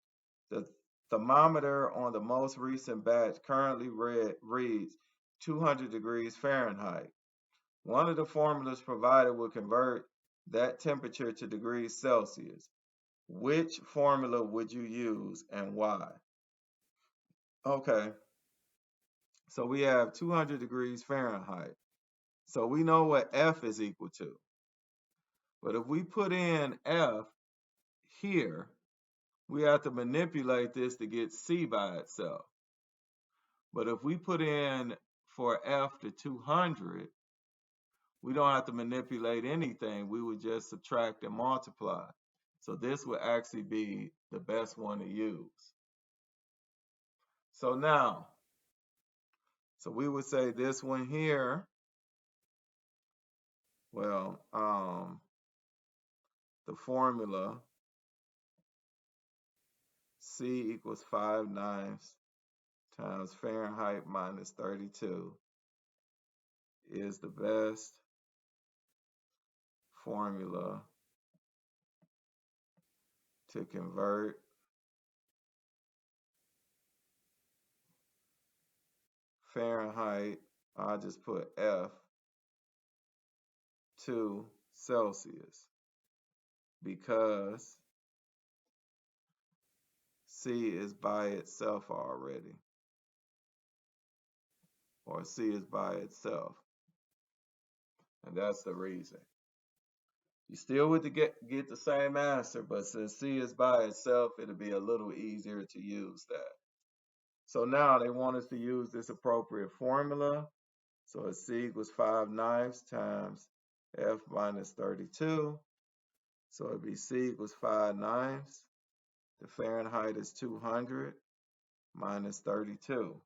The thermometer on the most recent batch currently reads 200 degrees Fahrenheit. One of the formulas provided will convert that temperature to degrees Celsius. Which formula would you use and why? Okay, so we have 200 degrees Fahrenheit. So we know what F is equal to. But if we put in F here, we have to manipulate this to get C by itself. But if we put in for F to 200, we don't have to manipulate anything. We would just subtract and multiply. So this would actually be the best one to use. So now, so we would say this one here, well, the formula C equals 5/9 times Fahrenheit minus 32 is the best formula to convert Fahrenheit, I'll just put F, to Celsius, because C is by itself already, or C is by itself. And that's the reason. You still would get the same answer, but since C is by itself, it'll be a little easier to use that. So now they want us to use this appropriate formula. So it's C equals 5/9 times F minus 32. So it'd be C equals 5/9. The Fahrenheit is 200 minus 32.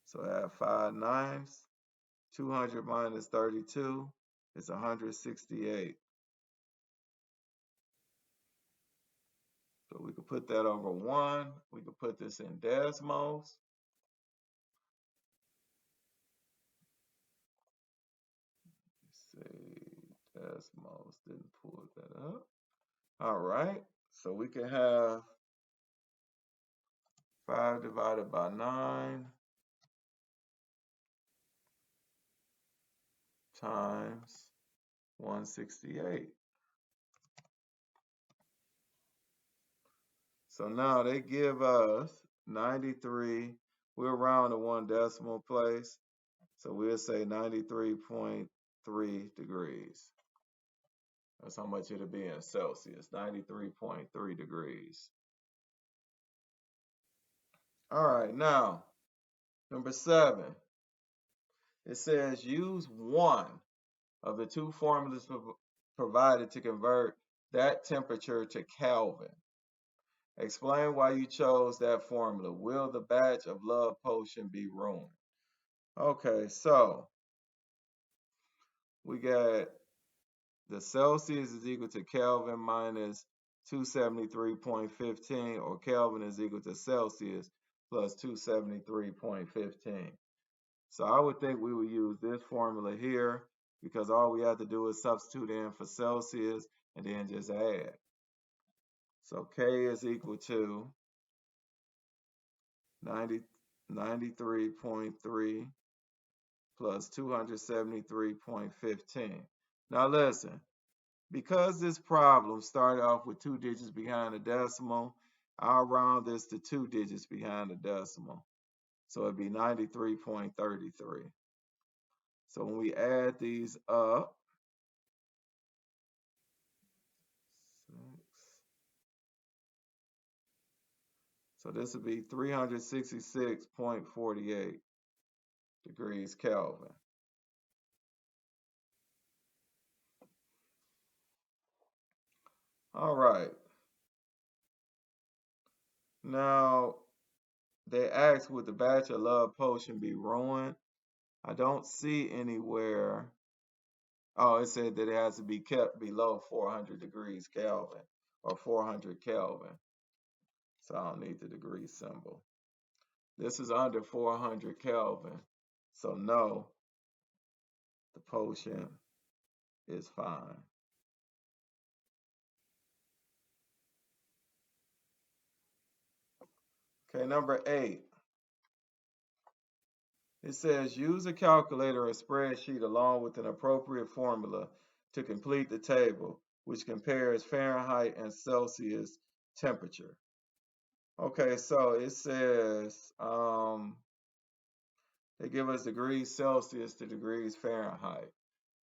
So I have 5/9. 200 minus 32 is 168. So we could put that over 1. We could put this in decimals. Let's see, decimals didn't pull that up. All right, so we can have 5 divided by 9 times 168. So now they give us 93. We're round to 1 decimal place. So we'll say 93.3 degrees. That's how much it'll be in Celsius, 93.3 degrees. All right, now, number 7. It says use one of the two formulas provided to convert that temperature to Kelvin. Explain why you chose that formula. Will the batch of love potion be ruined? Okay, so we got the Celsius is equal to Kelvin minus 273.15, or Kelvin is equal to Celsius plus 273.15. So I would think we would use this formula here, because all we have to do is substitute in for Celsius and then just add. So K is equal to 93.3 plus 273.15. Now listen, because this problem started off with 2 digits behind the decimal, I'll round this to 2 digits behind the decimal. So it'd be 93.33. So when we add these up, so this would be 366.48 degrees Kelvin. All right. Now, they asked, would the batch of love potion be ruined? I don't see anywhere. Oh, it said that it has to be kept below 400 degrees Kelvin, or 400 Kelvin. So I don't need the degree symbol. This is under 400 Kelvin. So no, the potion is fine. Okay, number 8. It says use a calculator or spreadsheet along with an appropriate formula to complete the table, which compares Fahrenheit and Celsius temperature. Okay, so it says they give us degrees Celsius to degrees Fahrenheit.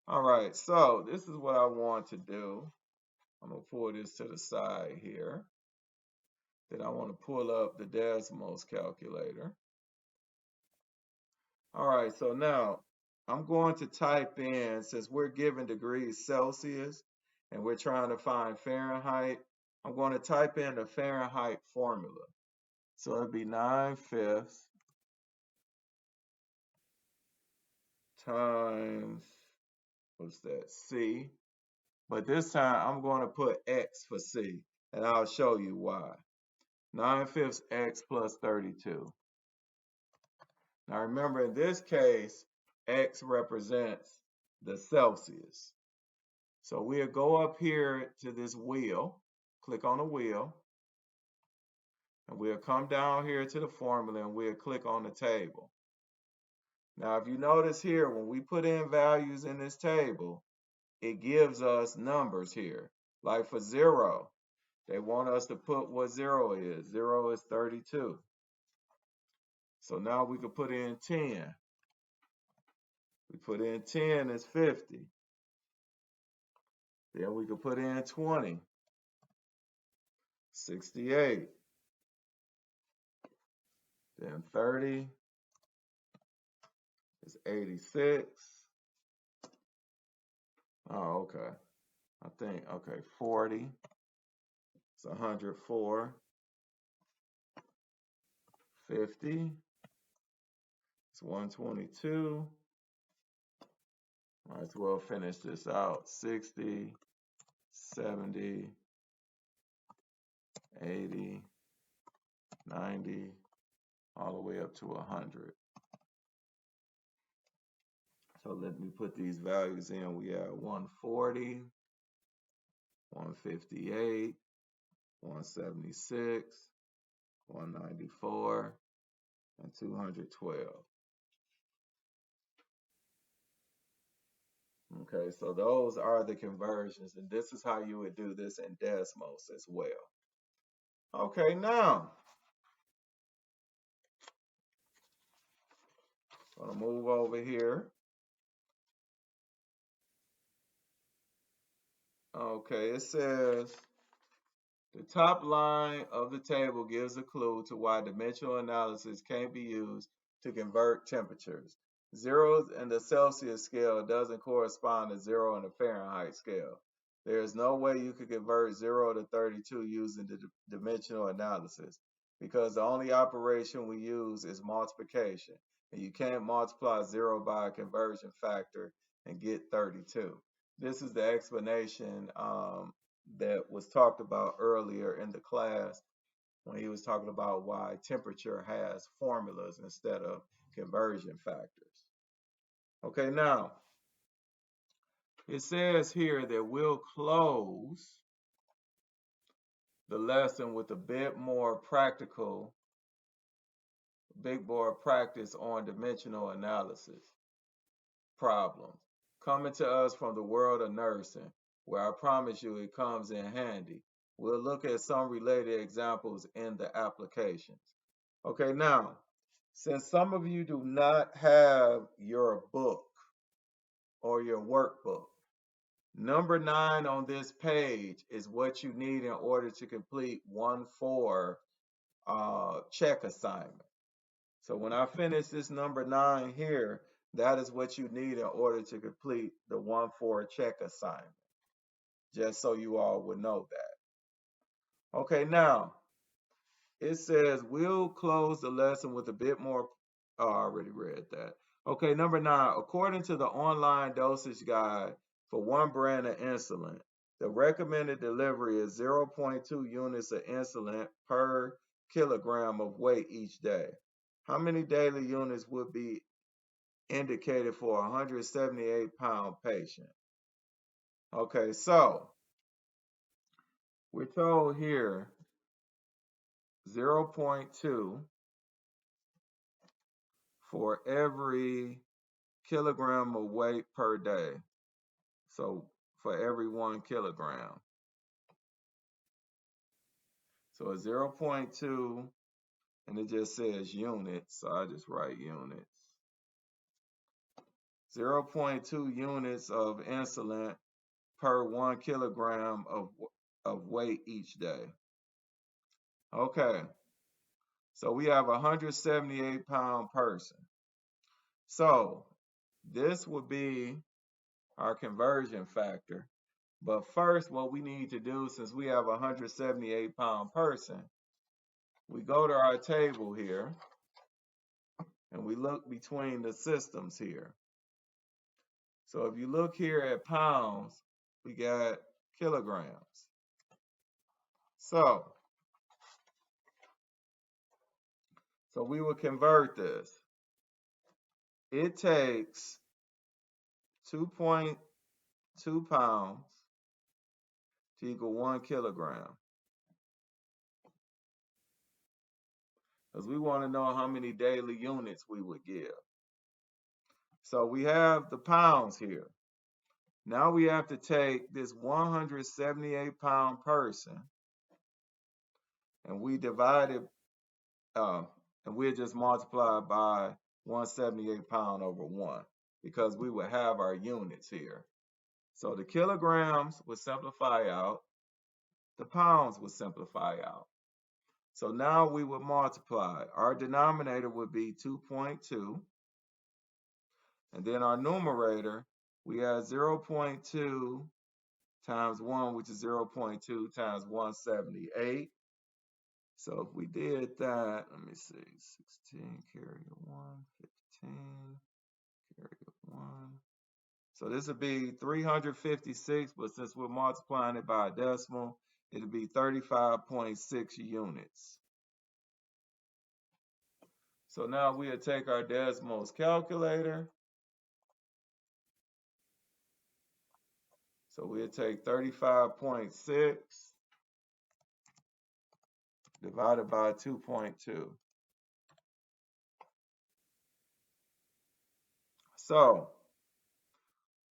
All right, so this is what I want to do. I'm going to pull this to the side here. Then I want to pull up the decimals calculator. All right, so now I'm going to type in, since we're given degrees Celsius and we're trying to find Fahrenheit, I'm going to type in the Fahrenheit formula. So it'd be 9/5 times, what's that, C. But this time I'm going to put X for C, and I'll show you why. 9/5 X plus 32. Now remember, in this case, X represents the Celsius. So we'll go up here to this wheel, click on the wheel, and we'll come down here to the formula and we'll click on the table. Now, if you notice here, when we put in values in this table, it gives us numbers here. Like for 0, They want us to put what 0 is. 0 is 32. So now we can put in 10. We put in 10 is 50. Then we can put in 20. 68. Then 30 is 86. Oh, okay. I think, okay, 40. It's 104. 50. It's 122. Might as well finish this out. 60, 70, 80, 90, all the way up to 100. So let me put these values in. We have 140, 158, 176, 194, and 212. Okay, so those are the conversions, and this is how you would do this in Desmos as well. Okay, now I'm gonna move over here. Okay, it says the top line of the table gives a clue to why dimensional analysis can't be used to convert temperatures. Zeros in the Celsius scale doesn't correspond to 0 in the Fahrenheit scale. There is no way you could convert 0 to 32 using the dimensional analysis because the only operation we use is multiplication, and you can't multiply 0 by a conversion factor and get 32. This is the explanation that was talked about earlier in the class when he was talking about why temperature has formulas instead of conversion factors. Okay, now it says here that we'll close the lesson with a bit more practice on dimensional analysis problems coming to us from the world of nursing, where I promise you it comes in handy. We'll look at some related examples in the applications. Okay, now, since some of you do not have your book or your workbook, number 9 on this page is what you need in order to complete 1-4 check assignment. So when I finish this number 9 here, that is what you need in order to complete the 1-4 check assignment. Just so you all would know that. Okay, now, it says we'll close the lesson with a bit more. Oh, I already read that. Okay, number 9, according to the online dosage guide for one brand of insulin, the recommended delivery is 0.2 units of insulin per kilogram of weight each day. How many daily units would be indicated for a 178-pound patient? Okay, so we're told here 0.2 for every kilogram of weight per day. So for every 1 kilogram. So a 0.2, and it just says units, so I just write units. 0.2 units of insulin per 1 kilogram of weight each day. Okay, so we have a 178-pound person. So this would be our conversion factor. But first, what we need to do, since we have a 178-pound person, we go to our table here and we look between the systems here. So if you look here at pounds, we got kilograms. So we will convert this. It takes 2.2 pounds to equal 1 kilogram. Because we want to know how many daily units we would give. So we have the pounds here. Now we have to take this 178-pound person and we divided, and we just multiplied by 178 pound over 1 because we would have our units here. So the kilograms would simplify out, the pounds would simplify out. So now we would multiply. Our denominator would be 2.2. And then our numerator, we have 0.2 times 1, which is 0.2 times 178. So if we did that, let me see, 16 carry a 1, 15 carry a 1. So this would be 356, but since we're multiplying it by a decimal, it'll be 35.6 units. So now we'll take our decimals calculator. So we'll take 35.6 divided by 2.2. So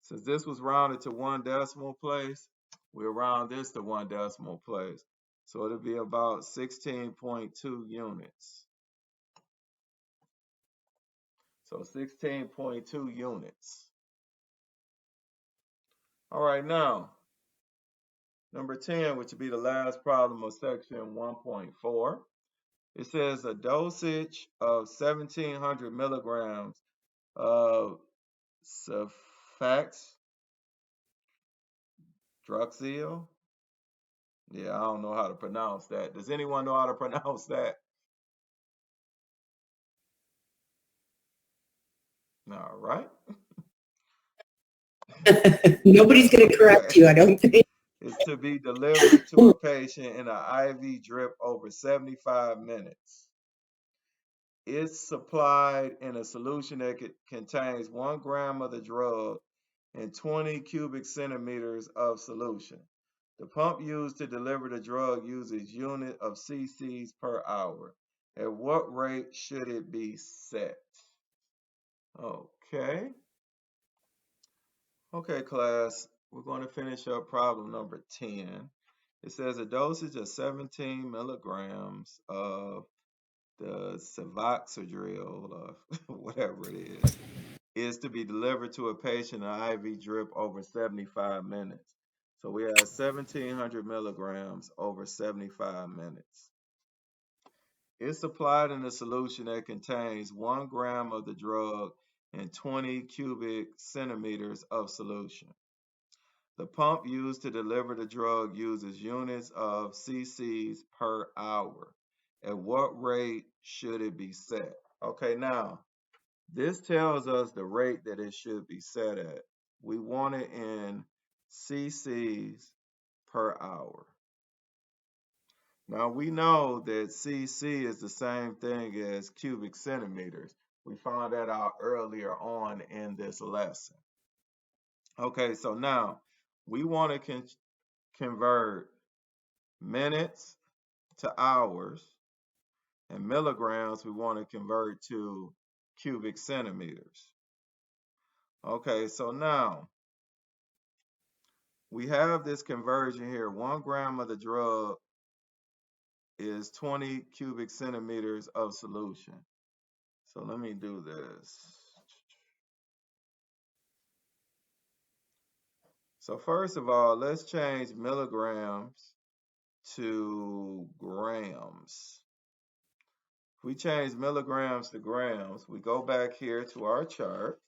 since this was rounded to 1 decimal place, we'll round this to 1 decimal place. So it'll be about 16.2 units. So 16.2 units. All right, now, number 10, which would be the last problem of section 1.4. It says a dosage of 1,700 milligrams of ceftriaxone. Yeah, I don't know how to pronounce that. Does anyone know how to pronounce that? All right. Nobody's going to correct you, I don't think. Is to be delivered to a patient in an IV drip over 75 minutes. It's supplied in a solution that contains 1 gram of the drug and 20 cubic centimeters of solution. The pump used to deliver the drug uses unit of cc's per hour. At what rate should it be set? Okay. Okay, class, we're going to finish up problem number 10. It says a dosage of 17 milligrams of the Cefoxitrel, or whatever it is to be delivered to a patient in an IV drip over 75 minutes. So we have 1,700 milligrams over 75 minutes. It's supplied in a solution that contains 1 gram of the drug and 20 cubic centimeters of solution. The pump used to deliver the drug uses units of cc's per hour. At what rate should it be set? Okay, now, this tells us the rate that it should be set at. We want it in cc's per hour. Now, we know that cc is the same thing as cubic centimeters. We found that out earlier on in this lesson. Okay, so now we want to convert minutes to hours, and milligrams we want to convert to cubic centimeters. Okay, so now we have this conversion here. 1 gram of the drug is 20 cubic centimeters of solution. So let me do this. So first of all, let's change milligrams to grams. If we change milligrams to grams, we go back here to our chart.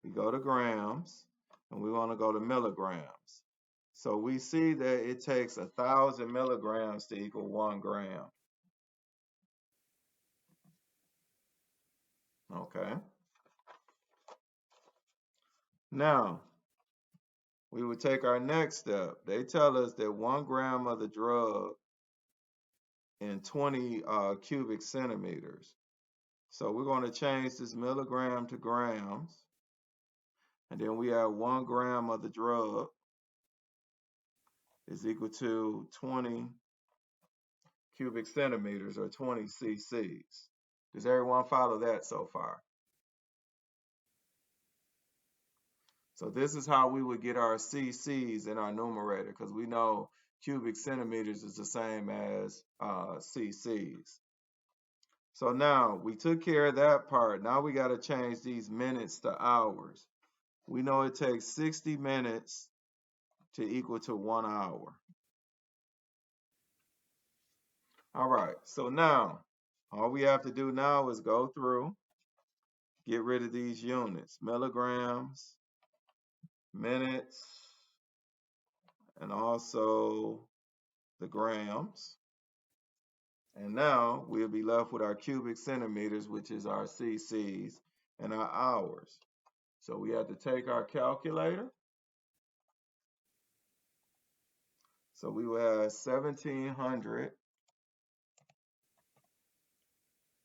We go to grams, and we want to go to milligrams. So we see that it takes 1,000 milligrams to equal 1 gram. Okay. Now, we would take our next step. They tell us that 1 gram of the drug in 20 cubic centimeters. So we're going to change this milligram to grams. And then we have 1 gram of the drug is equal to 20 cubic centimeters or 20 cc's. Does everyone follow that so far? So this is how we would get our cc's in our numerator, because we know cubic centimeters is the same as cc's. So now we took care of that part. Now we got to change these minutes to hours. We know it takes 60 minutes to equal to 1 hour. All right, so now all we have to do now is go through, get rid of these units, milligrams, minutes, and also the grams. And now we'll be left with our cubic centimeters, which is our cc's, and our hours. So we have to take our calculator. So we will have 1,700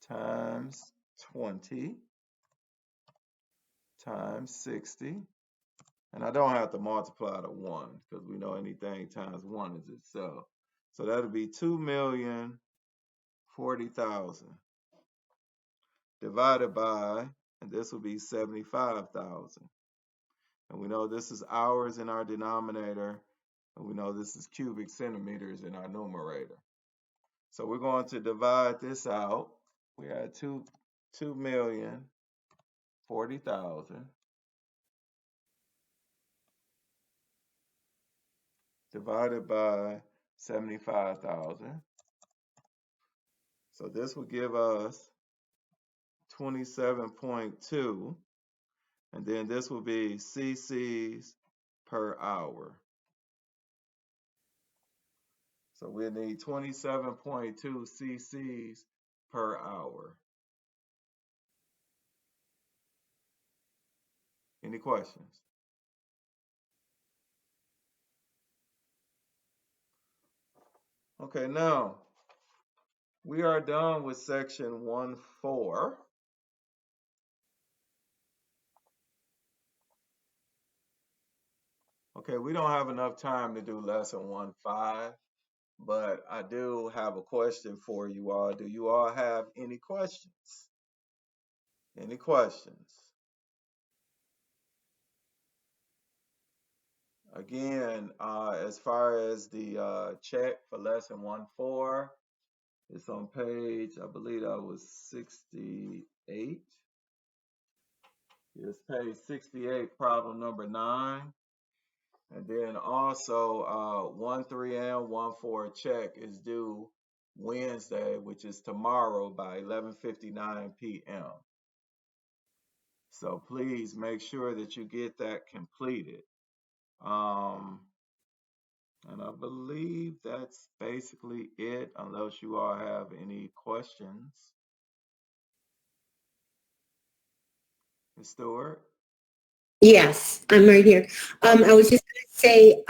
times 20 times 60. And I don't have to multiply to 1 because we know anything times 1 is itself. So that'll be 2,040,000 divided by, and this will be 75,000. And we know this is hours in our denominator, and we know this is cubic centimeters in our numerator. So we're going to divide this out. We had 2,040,000 divided by 75,000. So this will give us 27.2, and then this will be cc's per hour. So we'll need 27.2 cc's per hour. Any questions? Okay, now we are done with section 1.4. Okay, we don't have enough time to do lesson 1.5, but I do have a question for you all. Do you all have any questions? Any questions? Again, as far as the check for lesson 1.4, it's on page, I believe that was 68. It's page 68, problem number 9. And then also 1.3 and 1.4 check is due Wednesday, which is tomorrow by 11:59 p.m. So please make sure that you get that completed. And I believe that's basically it, unless you all have any questions. Ms. Stewart? Yes, I'm right here. I was just going to say,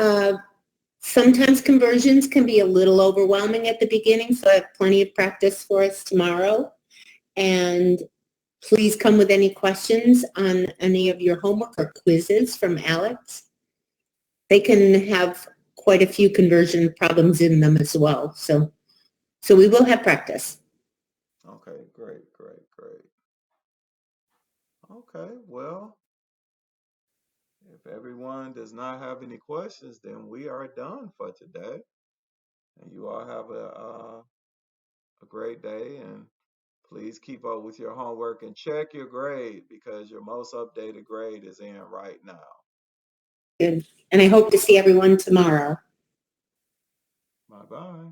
sometimes conversions can be a little overwhelming at the beginning, so I have plenty of practice for us tomorrow. And please come with any questions on any of your homework or quizzes from Alex. They can have quite a few conversion problems in them as well. So we will have practice. Okay, great. Okay, well, if everyone does not have any questions, then we are done for today. And you all have a great day, and please keep up with your homework and check your grade because your most updated grade is in right now. Good. And I hope to see everyone tomorrow. Bye-bye.